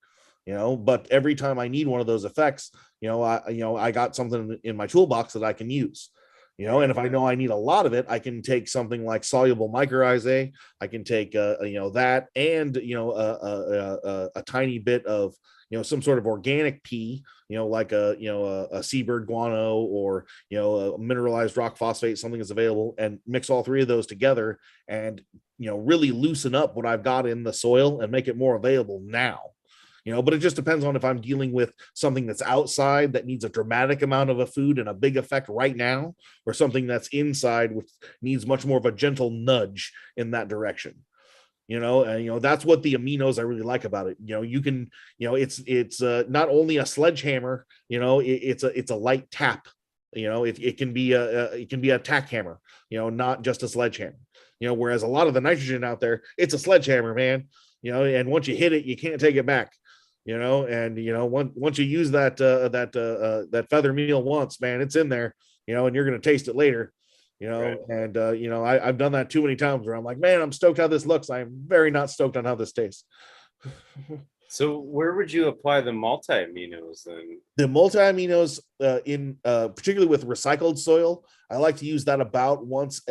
But every time I need one of those effects, I got something in my toolbox that I can use. And if I know I need a lot of it, I can take something like soluble microRhizae. I can take that and a tiny bit of some sort of organic pea, like a seabird guano or a mineralized rock phosphate, something that's available, and mix all 3 of those together and really loosen up what I've got in the soil and make it more available now. But it just depends on if I'm dealing with something that's outside that needs a dramatic amount of a food and a big effect right now, or something that's inside which needs much more of a gentle nudge in that direction. And that's what the aminos I really like about it. You can, it's not only a sledgehammer, it's a light tap. It can be a tack hammer, not just a sledgehammer. Whereas a lot of the nitrogen out there, it's a sledgehammer, man. And once you hit it, you can't take it back. Once you use that feather meal once, man, it's in there, and you're going to taste it later, right. And I've done that too many times where I'm like, man, I'm stoked how this looks. I'm very not stoked on how this tastes. So where would you apply the multi-aminos then? The multi-aminos in particularly with recycled soil, I like to use that about once,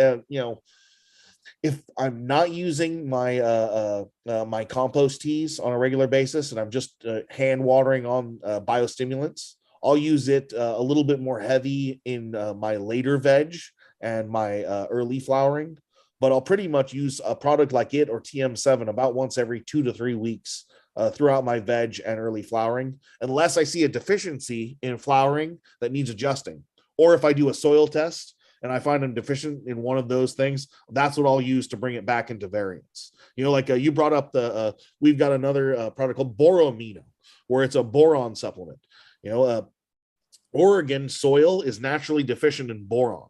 if I'm not using my my compost teas on a regular basis and I'm just hand watering on biostimulants, I'll use it a little bit more heavy in my later veg and my early flowering. But I'll pretty much use a product like it or TM7 about once every 2 to 3 weeks throughout my veg and early flowering, unless I see a deficiency in flowering that needs adjusting. Or if I do a soil test and I find I'm deficient in one of those things, that's what I'll use to bring it back into variance. Like you brought up we've got another product called Boroamino, where it's a boron supplement. Oregon soil is naturally deficient in boron.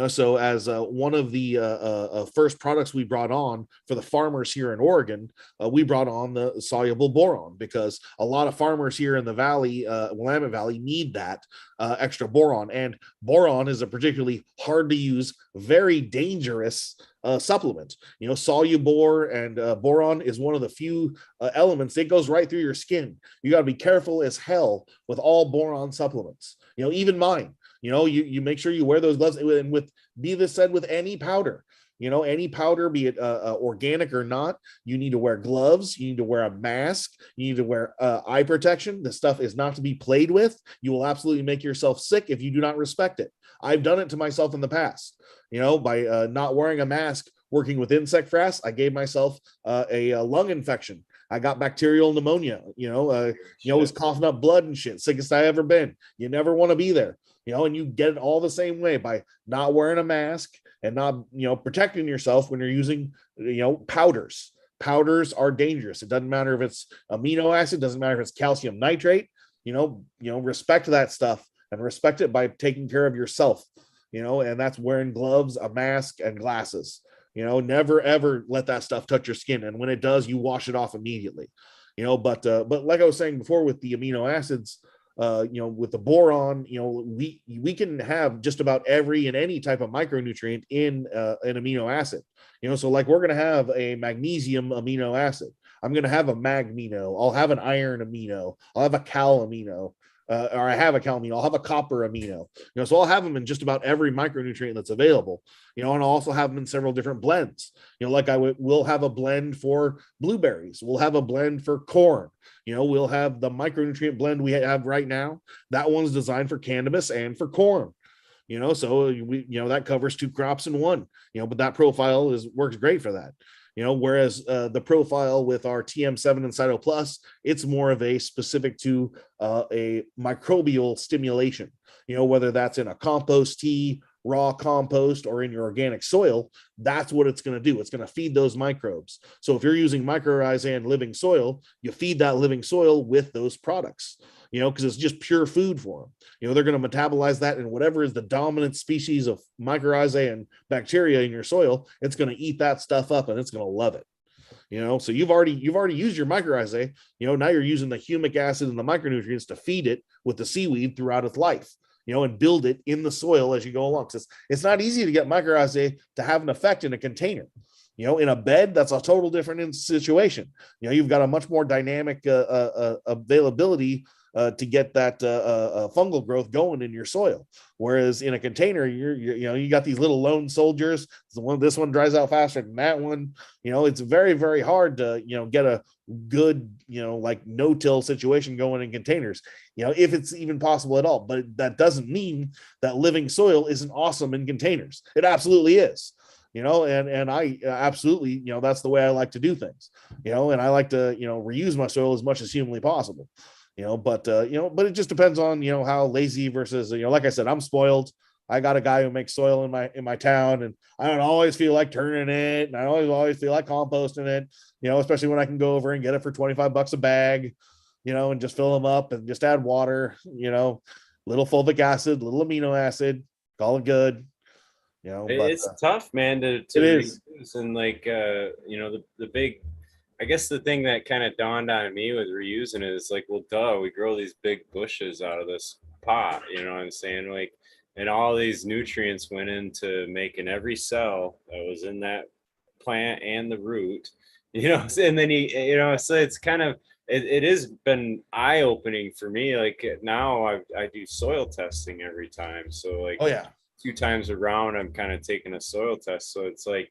So as one of the first products we brought on for the farmers here in Oregon, we brought on the soluble boron because a lot of farmers here in the valley, Willamette Valley, need that extra boron. And boron is a particularly hard to use, very dangerous supplement. Soluble and boron is one of the few elements that goes right through your skin. You got to be careful as hell with all boron supplements. Even mine. You make sure you wear those gloves. And be this said with any powder, any powder, be it organic or not, you need to wear gloves. You need to wear a mask. You need to wear eye protection. This stuff is not to be played with. You will absolutely make yourself sick if you do not respect it. I've done it to myself in the past, by not wearing a mask, working with insect frass. I gave myself a lung infection. I got bacterial pneumonia, was coughing up blood and shit, sickest I ever been. You never want to be there, and you get it all the same way by not wearing a mask and not, protecting yourself when you're using, powders. Powders are dangerous. It doesn't matter if it's amino acid, doesn't matter if it's calcium nitrate, respect that stuff and respect it by taking care of yourself, and that's wearing gloves, a mask, and glasses. Never ever let that stuff touch your skin, and when it does, you wash it off immediately. But like I was saying before with the amino acids, with the boron, we can have just about every and any type of micronutrient in an amino acid. So like we're going to have a magnesium amino acid. I'm going to have a magmino. I'll have an iron amino. I'll have a cal amino. Or I have a cal amino. I'll have a copper amino. So I'll have them in just about every micronutrient that's available. And I'll also have them in several different blends. Like we'll have a blend for blueberries. We'll have a blend for corn. We'll have the micronutrient blend we have right now. That one's designed for cannabis and for corn. So that covers 2 crops in one. But that profile works great for that. Whereas the profile with our TM7 and Cyto Plus, it's more of a specific to a microbial stimulation, whether that's in a compost tea, raw compost, or in your organic soil. That's what it's going to do. It's going to feed those microbes. So if you're using mycorrhizae and living soil, you feed that living soil with those products, because it's just pure food for them. They're going to metabolize that, and whatever is the dominant species of mycorrhizae and bacteria in your soil, it's going to eat that stuff up and it's going to love it. So you've already used your mycorrhizae. Now you're using the humic acid and the micronutrients to feed it with the seaweed throughout its life, and build it in the soil as you go along. It's not easy to get mycorrhizae to have an effect in a container. In a bed, that's a total different situation. You've got a much more dynamic availability to get that fungal growth going in your soil. Whereas in a container, you got these little lone soldiers. This one dries out faster than that one. It's very, very hard to, get a good, like no-till situation going in containers, if it's even possible at all. But that doesn't mean that living soil isn't awesome in containers. It absolutely is. And I absolutely, that's the way I like to do things, and I like to, reuse my soil as much as humanly possible. But it just depends on, how lazy versus, like I said, I'm spoiled. I got a guy who makes soil in my town, and I don't always feel like turning it, and I always feel like composting it, especially when I can go over and get it for $25 a bag, and just fill them up and just add water, little fulvic acid, little amino acid, call it good. It's tough, man, to reuse. And like the big, I guess the thing that kind of dawned on me with reusing is like, well, duh, we grow these big bushes out of this pot, what I'm saying? Like, and all these nutrients went into making every cell that was in that plant and the root, and then so it's kind of, it has been eye-opening for me. Like now I do soil testing every time. So like Oh yeah. 2 times around, I'm kind of taking a soil test. So it's like,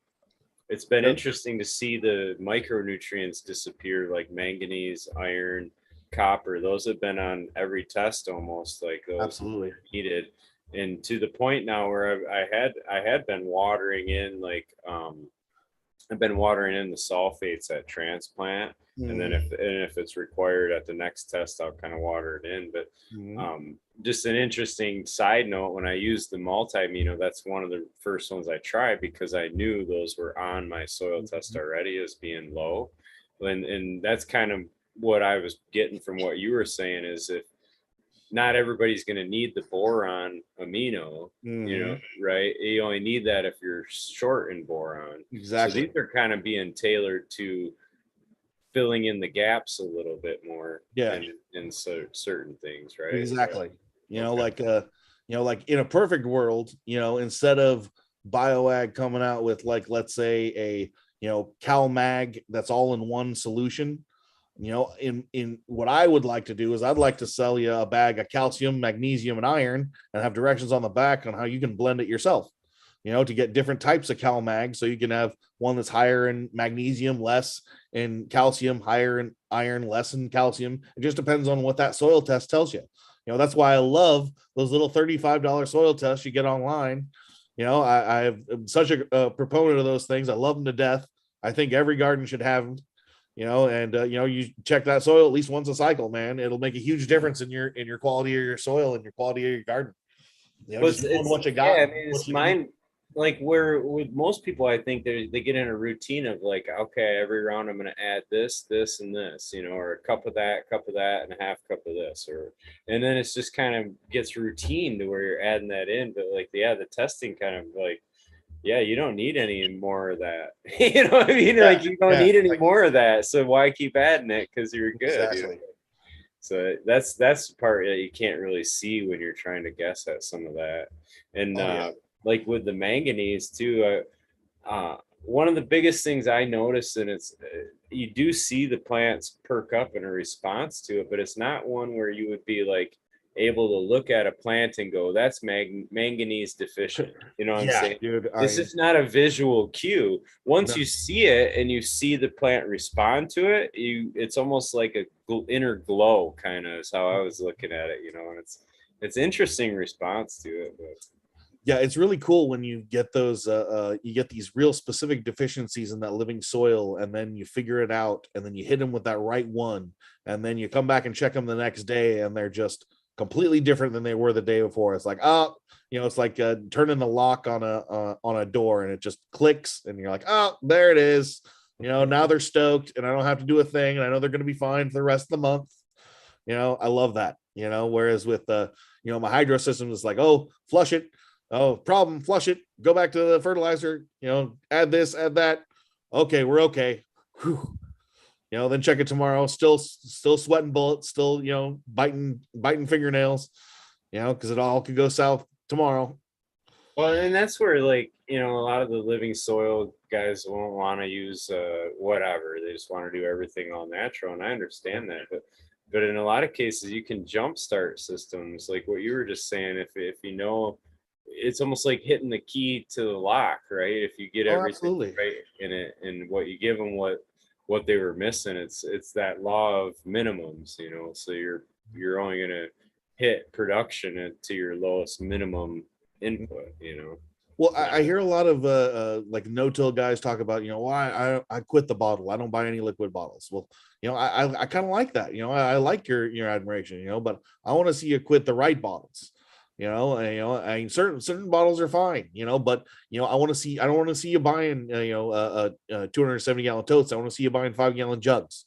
it's been Yep. interesting to see the micronutrients disappear, like manganese, iron, copper. Those have been on every test almost, like those Absolutely. needed. And to the point now where I had been watering in like I've been watering in the sulfates at transplant, and then Mhm. if it's required at the next test, I'll kind of water it in. But Mhm. just an interesting side note: when I used the multi amino, that's one of the first ones I tried because I knew those were on my soil test Mhm. already as being low, and that's kind of what I was getting from what you were saying is if not everybody's going to need the boron amino, Mhm. right? You only need that if you're short in boron. So these Exactly. are kind of being tailored to filling in the gaps a little bit more Yeah. in certain things, right? Exactly. Okay. Like in a perfect world, instead of bioag coming out with, like, let's say a, cal mag that's all in one solution, in what I would like to do is I'd like to sell you a bag of calcium, magnesium, and iron, and have directions on the back on how you can blend it yourself, to get different types of cal mag. So you can have one that's higher in magnesium, less in calcium, higher in iron, less in calcium. It just depends on what that soil test tells you. That's why I love those little $35 soil tests you get online. I'm such a proponent of those things. I love them to death. I think every garden should have them. You check that soil at least once a cycle, man. It'll make a huge difference in your quality of your soil and your quality of your garden. Well, Just knowing it's what you yeah. got, I mean, it's what you need. mine. Like where with most people, I think they get in a routine of like, okay, every round I'm going to add this, this, and this, or a cup of that, and a half cup of this, and then it's just kind of gets routine to where you're adding that in. But like, yeah, the testing kind of like, yeah, you don't need any more of that. You know what I mean? Yeah, Like you don't yeah, need any more of that. So why keep adding it? Because you're good. exactly. So that's the part that you can't really see when you're trying to guess at some of that. And Oh yeah. like with the manganese too, one of the biggest things I noticed, and it's you do see the plants perk up in a response to it, but it's not one where you would be like able to look at a plant and go, "That's manganese deficient." You know what I'm Yeah, saying? dude. This is not a visual cue. Once No, you see it and you see the plant respond to it, it's almost like a inner glow, kind of is how I was looking at it. And it's interesting response to it, but yeah, it's really cool when you get those you get these real specific deficiencies in that living soil, and then you figure it out, and then you hit them with that right one, and then you come back and check them the next day, and they're just completely different than they were the day before. It's like, oh, it's like turning the lock on a door, and it just clicks, and you're like, oh, there it is. Now they're stoked, and I don't have to do a thing, and I know they're going to be fine for the rest of the month. I love that. Whereas with my hydro system is like, oh, flush it. Oh, problem, flush it. Go back to the fertilizer. Add this, add that. Okay, we're okay. Whew. Then check it tomorrow. Still sweating bullets. Still, biting fingernails. Because it all could go south tomorrow. well, and that's where like a lot of the living soil guys won't want to use whatever. They just want to do everything all natural, and I understand that. But in a lot of cases, you can jumpstart systems like what you were just saying. If it's almost like hitting the key to the lock, right? If you get Oh, everything absolutely. right in it, and what you give them, what they were missing, it's that law of minimums. So you're only gonna hit production to your lowest minimum input. Well, I hear a lot of like no-till guys talk about, why I quit the bottle. I don't buy any liquid bottles. Well, I kind of like that. I like your admiration. But I want to see you quit the right bottles. I mean, certain bottles are fine. But I don't want to see you buying 270-gallon totes. I want to see you buying 5-gallon jugs.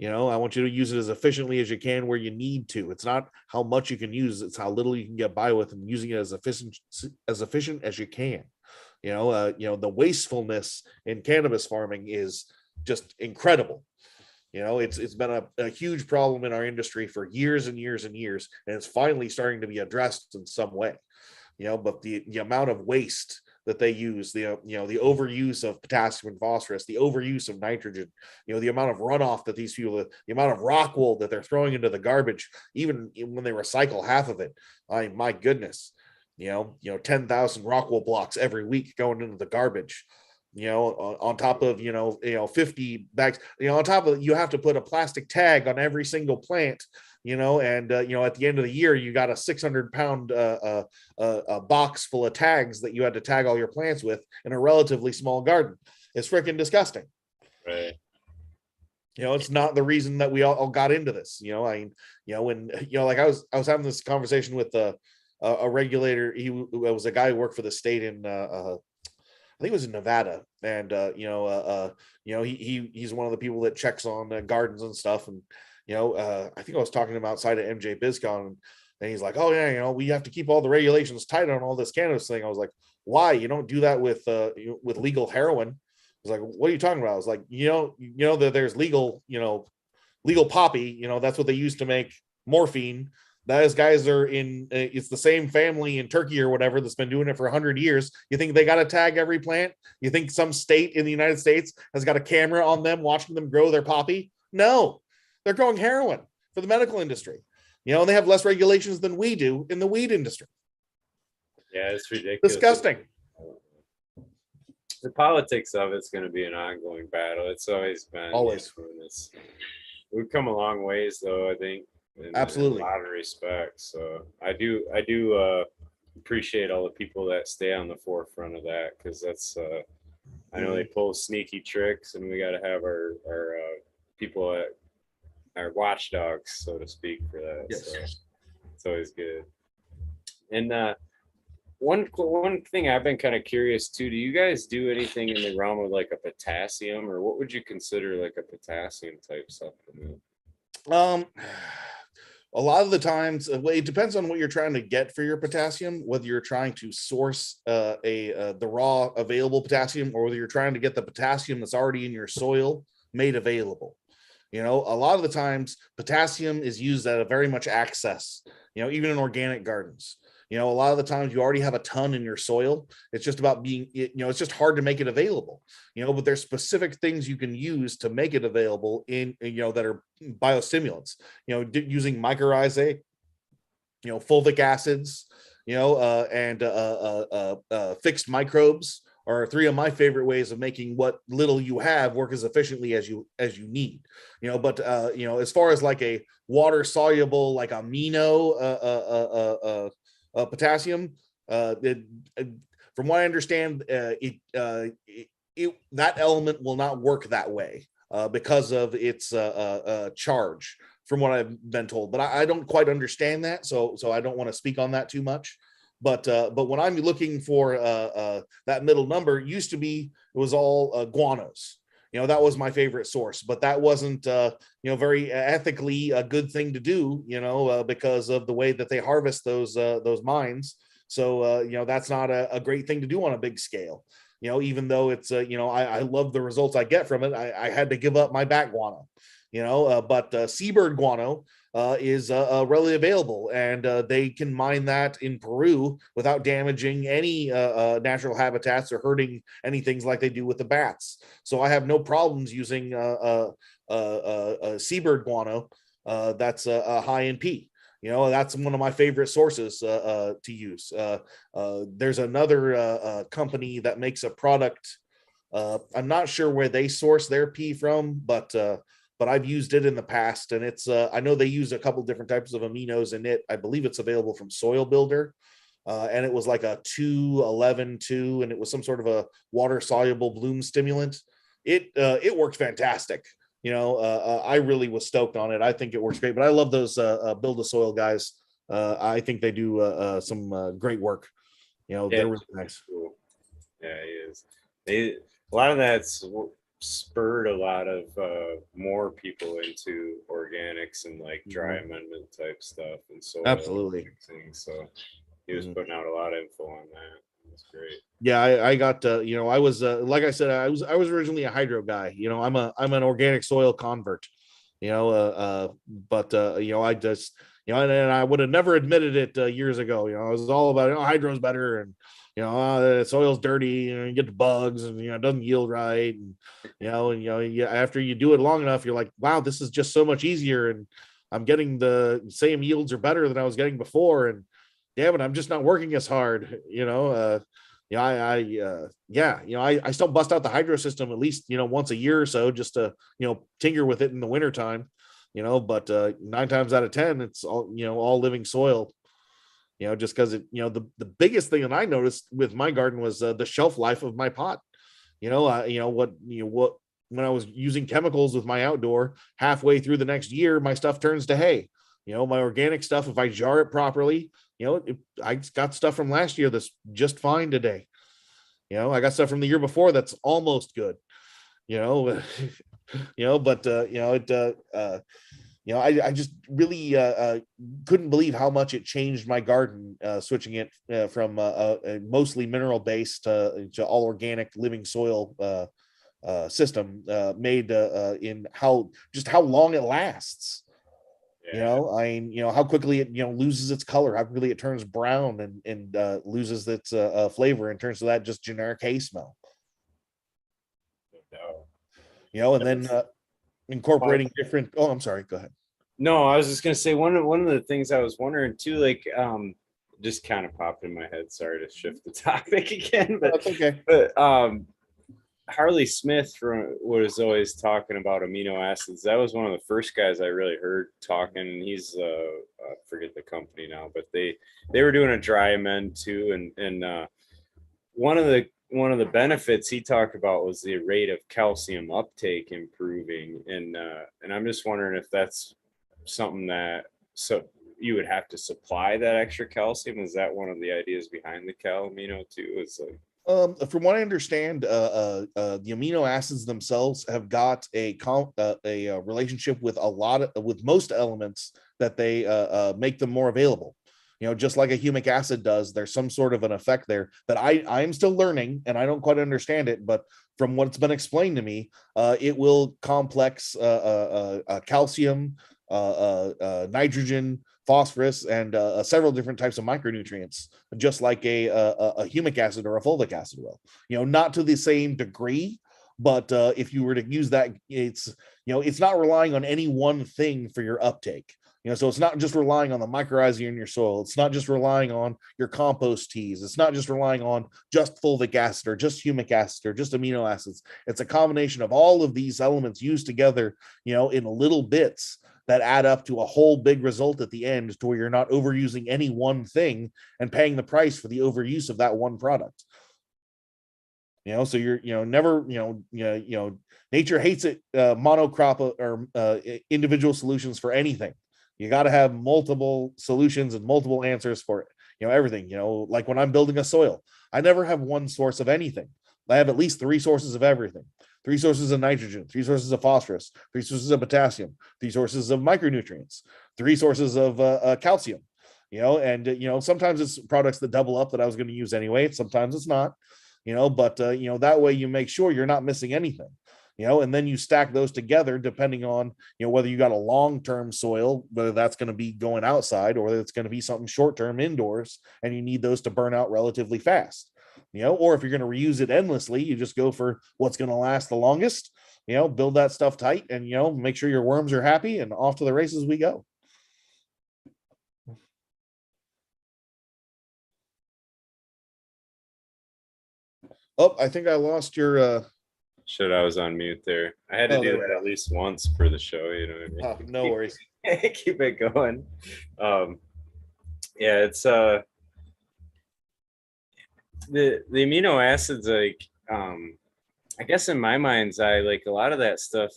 I want you to use it as efficiently as you can where you need to. It's not how much you can use, it's how little you can get by with, and using it as efficient as you can. The wastefulness in cannabis farming is just incredible. It's been a huge problem in our industry for years and years and years, and it's finally starting to be addressed in some way. but the amount of waste that they use, the overuse of potassium and phosphorus, the overuse of nitrogen, the amount of runoff that these people, the amount of rock wool that they're throwing into the garbage, even when they recycle half of it. My goodness, 10,000 rock wool blocks every week going into the garbage. On top of 50 bags, on top of, you have to put a plastic tag on every single plant, and at the end of the year, you got a 600-pound box full of tags that you had to tag all your plants with in a relatively small garden. It's freaking disgusting. Right. It's not the reason that we all got into this. When like I was having this conversation with a regulator. He was a guy who worked for the state in I think it was in Nevada, and he's one of the people that checks on gardens and stuff. And I think I was talking to him outside of MJ BizCon, and he's like, "Oh yeah, we have to keep all the regulations tight on all this cannabis thing." I was like, "Why? You don't do that with legal heroin." I was like, "What are you talking about?" I was like, that there's legal poppy. That's what they use to make morphine. Those guys are in, it's the same family in Turkey or whatever that's been doing it for 100 years. You think they got to tag every plant? You think some state in the United States has got a camera on them watching them grow their poppy? No, they're growing heroin for the medical industry. And they have less regulations than we do in the weed industry. Yeah, it's ridiculous. Disgusting. The politics of it's going to be an ongoing battle. It's always been. Always. We've come a long ways, though, I think. Absolutely. In a lot of respects. So I do appreciate all the people that stay on the forefront of that, because that's I know they pull sneaky tricks, and we got to have our people at our watchdogs, so to speak, for that. Yes. So it's always good. And one thing I've been kind of curious too, do you guys do anything in the realm of like a potassium, or what would you consider like a potassium type supplement? A lot of the times, it depends on what you're trying to get for your potassium, whether you're trying to source the raw available potassium, or whether you're trying to get the potassium that's already in your soil made available. A lot of the times potassium is used at a very much access, even in organic gardens. A lot of the times you already have a ton in your soil. It's just about it's just hard to make it available, but there's specific things you can use to make it available in, that are biostimulants, using mycorrhizae, fulvic acids, and fixed microbes are three of my favorite ways of making what little you have work as efficiently as you need. But as far as like a water soluble, like amino potassium, from what I understand, that element will not work that way because of its charge, from what I've been told. But I don't quite understand that, so I don't want to speak on that too much. But when I'm looking for that middle number, it used to be, it was all guanos. That was my favorite source, but that wasn't very ethically a good thing to do, because of the way that they harvest those mines. So that's not a great thing to do on a big scale. Even though it's I love the results I get from it, I had to give up my back guano. But seabird guano is readily available, and they can mine that in Peru without damaging any natural habitats or hurting any things like they do with the bats. So I have no problems using seabird guano that's high in P. That's one of my favorite sources to use. There's another company that makes a product. I'm not sure where they source their P from, but I've used it in the past, and it's I know they use a couple different types of aminos in it. I believe it's available from Soil Builder, and it was like a 2-11-2, and it was some sort of a water soluble bloom stimulant. It worked fantastic. I really was stoked on it. I think it works great, but I love those Build a Soil guys. I think they do some great work. They're really nice. Cool. Yeah, he is. A lot of that's spurred a lot of more people into organics and like dry amendment type stuff, and so absolutely. So he was putting out a lot of info on that. That's great. Yeah, I got I was like I said, I was originally a hydro guy. I'm an organic soil convert. But I just and I would have never admitted it years ago. I was all about, hydro's better, and soil's dirty, you get the bugs, and it doesn't yield right, and after you do it long enough, you're like, wow, this is just so much easier, and I'm getting the same yields or better than I was getting before, and damn it, I'm just not working as hard. I still bust out the hydro system at least once a year or so, just to tinker with it in the wintertime. But 9 times out of 10, it's all living soil. Just because the biggest thing that I noticed with my garden was the shelf life of my pot. When I was using chemicals with my outdoor, halfway through the next year, my stuff turns to hay. My organic stuff, if I jar it properly, I got stuff from last year that's just fine today. I got stuff from the year before that's almost good. I just really couldn't believe how much it changed my garden, switching it from a mostly mineral based to all organic living soil system, made in how long it lasts. How quickly it loses its color, how quickly it turns brown and loses its flavor and turns to that just generic hay smell. And then incorporating different. Oh, I'm sorry. Go ahead. No, I was just gonna say one of the things I was wondering too, like just kind of popped in my head. Sorry to shift the topic again, but that's okay. But Harley Smith was always talking about amino acids. That was one of the first guys I really heard talking. And he's I forget the company now, but they were doing a dry amend too, and one of the benefits he talked about was the rate of calcium uptake improving, and I'm just wondering if that's something that you would have to supply that extra calcium. Is that one of the ideas behind the cal amino too? It's like, from what I understand, the amino acids themselves have got a relationship with with most elements that they make them more available. Just like a humic acid does, there's some sort of an effect there that I'm still learning and I don't quite understand it. But from what's been explained to me, it will complex calcium, nitrogen, phosphorus, and several different types of micronutrients, just like a humic acid or a fulvic acid will. Not to the same degree, but if you were to use that, it's not relying on any one thing for your uptake. So it's not just relying on the mycorrhizae in your soil. It's not just relying on your compost teas. It's not just relying on just fulvic acid or just humic acid or just amino acids. It's a combination of all of these elements used together, in little bits that add up to a whole big result at the end, to where you're not overusing any one thing and paying the price for the overuse of that one product. So you're never, nature hates it, monocrop or individual solutions for anything. You got to have multiple solutions and multiple answers for everything. Like when I'm building a soil, I never have one source of anything. I have at least 3 sources of everything: 3 sources of nitrogen, 3 sources of phosphorus, 3 sources of potassium, 3 sources of micronutrients, 3 sources of calcium. And sometimes it's products that double up that I was going to use anyway. Sometimes it's not. But that way you make sure you're not missing anything. And then you stack those together depending on, whether you got a long-term soil, whether that's going to be going outside or whether it's going to be something short-term indoors, and you need those to burn out relatively fast. Or if you're going to reuse it endlessly, you just go for what's going to last the longest, build that stuff tight and, make sure your worms are happy, and off to the races we go. Oh, I think I lost your, Shit, I was on mute there. I had to do that at least once for the show, what I mean? No worries. Keep it going. Yeah, it's the amino acids, like I guess in my mind's eye, like a lot of that stuff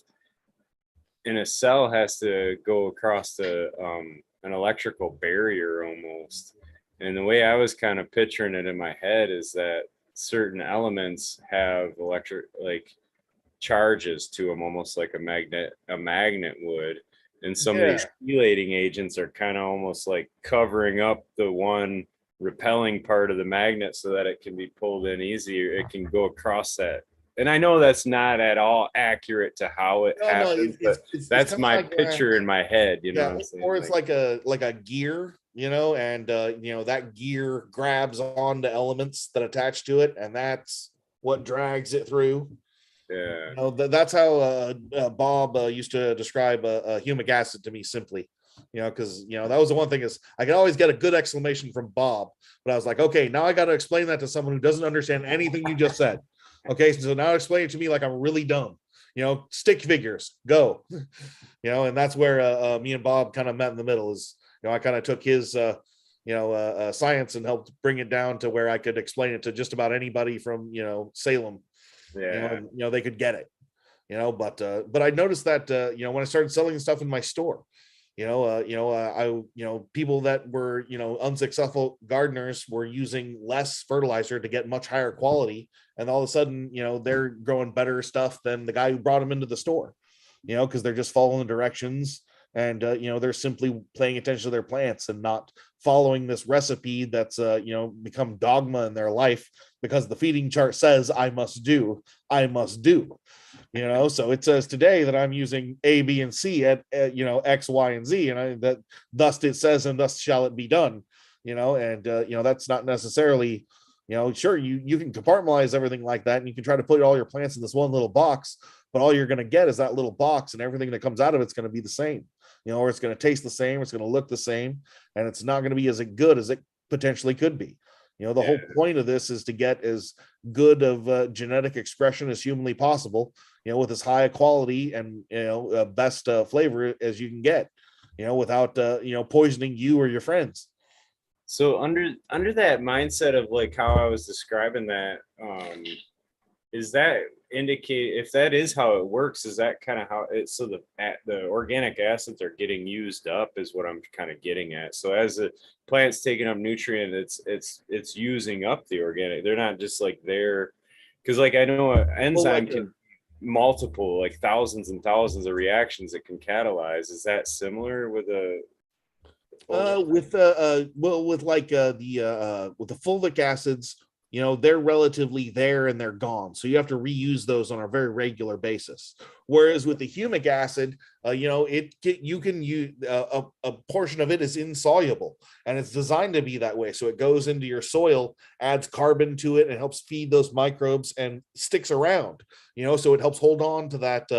in a cell has to go across an electrical barrier almost. And the way I was kind of picturing it in my head is that certain elements have electric charges to them, almost like a magnet would. And some of these chelating agents are kind of almost like covering up the one repelling part of the magnet so that it can be pulled in easier. It can go across that and I know that's not at all accurate to how it No, happens, but it's that's kind of my like picture in my head. You know yeah, what I'm saying? or it's Like, like a gear, and that gear grabs onto elements that attach to it, and that's what drags it through. yeah, That's how Bob used to describe humic acid to me simply. Because that was the one thing is I could always get a good explanation from Bob, but I was like, okay, now I got to explain that to someone who doesn't understand anything you just said. Okay, so now explain it to me like I'm really dumb. Stick figures, go. And that's where me and Bob kind of met in the middle. Is I kind of took his science and helped bring it down to where I could explain it to just about anybody from Salem. yeah, They could get it. But I noticed that when I started selling stuff in my store, people that were unsuccessful gardeners were using less fertilizer to get much higher quality, and all of a sudden they're growing better stuff than the guy who brought them into the store, because they're just following the directions, and they're simply paying attention to their plants and not following this recipe that's become dogma in their life because the feeding chart says I must do. So it says today that I'm using A, B, and C at X, Y, and Z, and that thus it says, and thus shall it be done. And that's not necessarily, sure, you can compartmentalize everything like that, and you can try to put all your plants in this one little box, but all you're going to get is that little box, and everything that comes out of it's going to be the same, or it's going to taste the same, it's going to look the same, and it's not going to be as good as it potentially could be. The yeah. whole point of this is to get as good of genetic expression as humanly possible, with as high a quality and best flavor as you can get, without poisoning you or your friends. So under that mindset of like how I was describing that, is that indicate if that is how it works? Is that kind of how it? So the organic acids are getting used up, is what I'm kind of getting at. So as the plant's taking up nutrient, it's using up the organic. They're not just like there, because like I know an Well, enzyme like can multiple like thousands and thousands of reactions it can catalyze. Is that similar with a with like the with the fulvic acids, they're relatively there and they're gone, so you have to reuse those on a very regular basis. Whereas with the humic acid, you can use a portion of it is insoluble, and it's designed to be that way, so it goes into your soil, adds carbon to it, and helps feed those microbes and sticks around. So it helps hold on to that.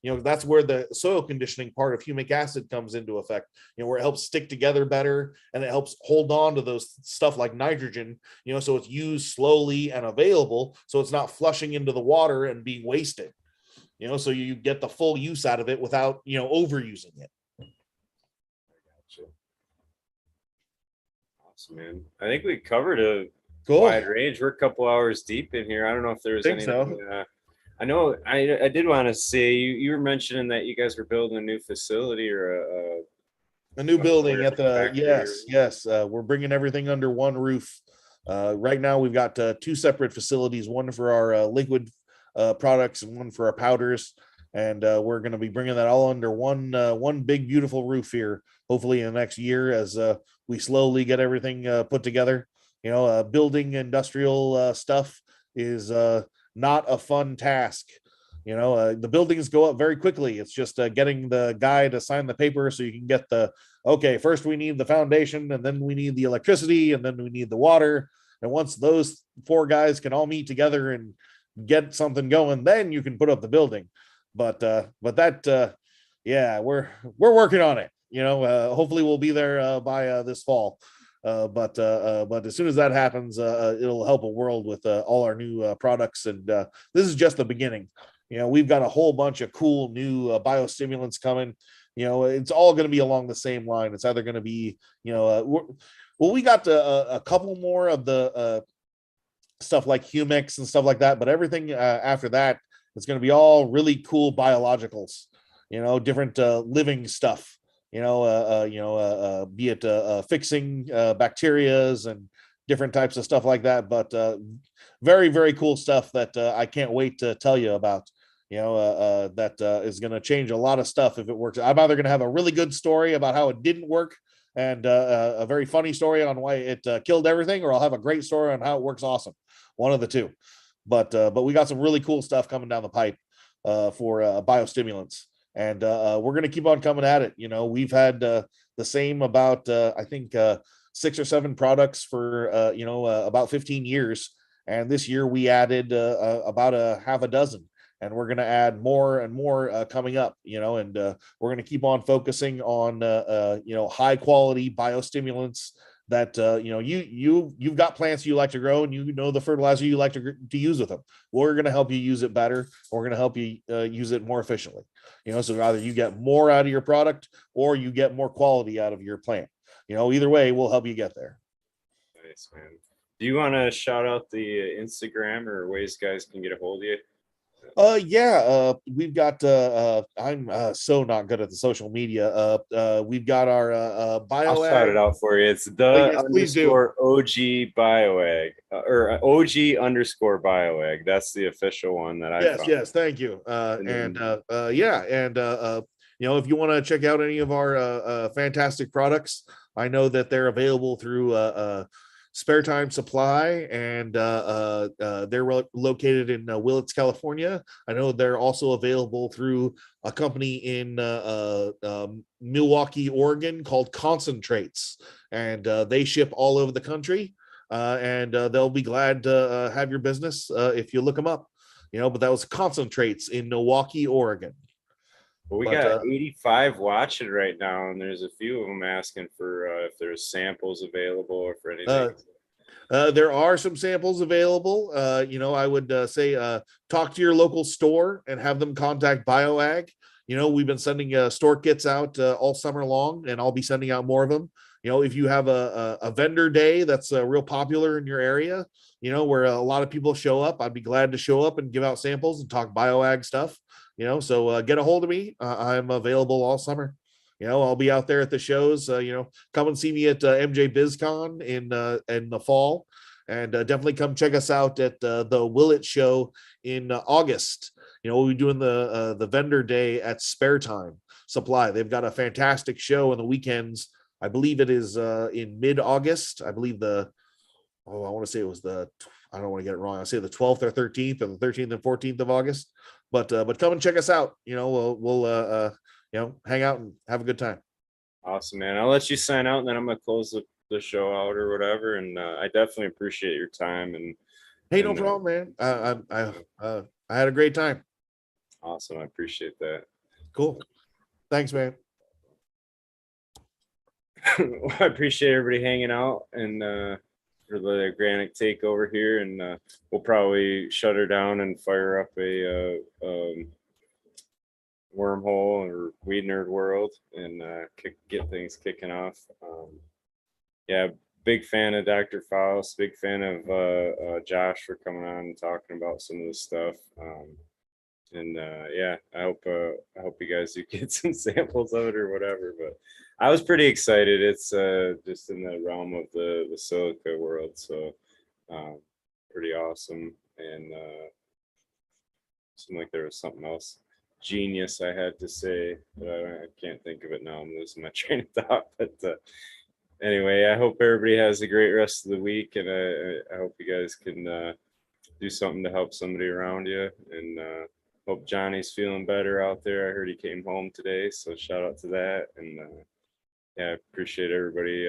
That's where the soil conditioning part of humic acid comes into effect. Where it helps stick together better, and it helps hold on to those stuff like nitrogen. So it's used slowly and available, so it's not flushing into the water and being wasted. So you get the full use out of it without overusing it. Gotcha. Awesome, man. I think we covered a Cool. wide range. We're a couple hours deep in here. I don't know if there's anything. So. I know I did want to say you were mentioning that you guys were building a new facility or a new building at the yes. We're bringing everything under one roof. Right now we've got two separate facilities, one for our liquid products and one for our powders, and we're going to be bringing that all under one big beautiful roof here, hopefully in the next year, as we slowly get everything put together. Building industrial stuff is not a fun task. The buildings go up very quickly. It's just getting the guy to sign the paper so you can get okay, first we need the foundation, and then we need the electricity, and then we need the water. And once those four guys can all meet together and get something going, then you can put up the building. But yeah, we're working on it. Hopefully we'll be there by this fall. But as soon as that happens, it'll help a world with all our new products. And this is just the beginning. We've got a whole bunch of cool new biostimulants coming. It's all going to be along the same line. It's either going to be, we got a couple more of the stuff like humics and stuff like that, but everything after that, it's going to be all really cool biologicals, different living stuff, be it fixing bacterias and different types of stuff like that. But very, very cool stuff that I can't wait to tell you about. That is going to change a lot of stuff if it works. I'm either going to have a really good story about how it didn't work and a very funny story on why it killed everything, or I'll have a great story on how it works awesome. One of the two. but we got some really cool stuff coming down the pipe for biostimulants, and we're going to keep on coming at it. You know, we've had the same about I think 6 or 7 products for about 15 years, and this year we added about a half a dozen, and we're going to add more and more coming up. You know, and we're going to keep on focusing on high quality biostimulants that you've got plants you like to grow, and you know the fertilizer you like to use with them. We're going to help you use it better. We're going to help you use it more efficiently. You know, so either you get more out of your product or you get more quality out of your plant. You know, either way, we'll help you get there. Nice, man. Do you want to shout out the Instagram or ways guys can get a hold of you? We've got I'm so not good at the social media. We've got our bioag. I'll shout it out for you. It's the Yes, please do. OG bioag or OG underscore bioag. That's the official one that I found. Yes, thank you. If you want to check out any of our fantastic products, I know that they're available through Spare Time Supply, and they're located in Willits, California. I know they're also available through a company in Milwaukee, Oregon called Concentrates, and they ship all over the country, and they'll be glad to have your business if you look them up. You know, but that was Concentrates in Milwaukee, Oregon. Well, we got 85 watching right now, and there's a few of them asking for if there's samples available or for anything. There are some samples available. I would say talk to your local store and have them contact BioAg. You know, we've been sending store kits out all summer long, and I'll be sending out more of them. You know, if you have a vendor day that's real popular in your area, you know, where a lot of people show up, I'd be glad to show up and give out samples and talk BioAg stuff. You know, so get a hold of me. I'm available all summer. You know, I'll be out there at the shows. Come and see me at MJ BizCon in the fall, and definitely come check us out at the Willett show in August. You know, we'll be doing the vendor day at Spare Time Supply. They've got a fantastic show on the weekends. I believe it is in mid-August. I believe I want to say it was I don't want to get it wrong. I'll say the 12th or 13th, or the 13th and 14th of August. But come and check us out. You know, we'll hang out and have a good time. Awesome, man. I'll let you sign out, and then I'm gonna close the show out or whatever. And I definitely appreciate your time. And hey, no problem, man. I had a great time. Awesome. I appreciate that. Cool. Thanks, man. I appreciate everybody hanging out and for the organic takeover here, and we'll probably shut her down and fire up a wormhole or weed nerd world and get things kicking off. Big fan of Dr. Faust, big fan of Josh for coming on and talking about some of this stuff. I hope you guys do get some samples of it or whatever, but I was pretty excited. It's just in the realm of the silica world, so pretty awesome. And seemed like there was something else genius I had to say, but I can't think of it now. I'm losing my train of thought. But anyway, I hope everybody has a great rest of the week, and I hope you guys can do something to help somebody around you. And hope Johnny's feeling better out there. I heard he came home today, so shout out to that. And I appreciate everybody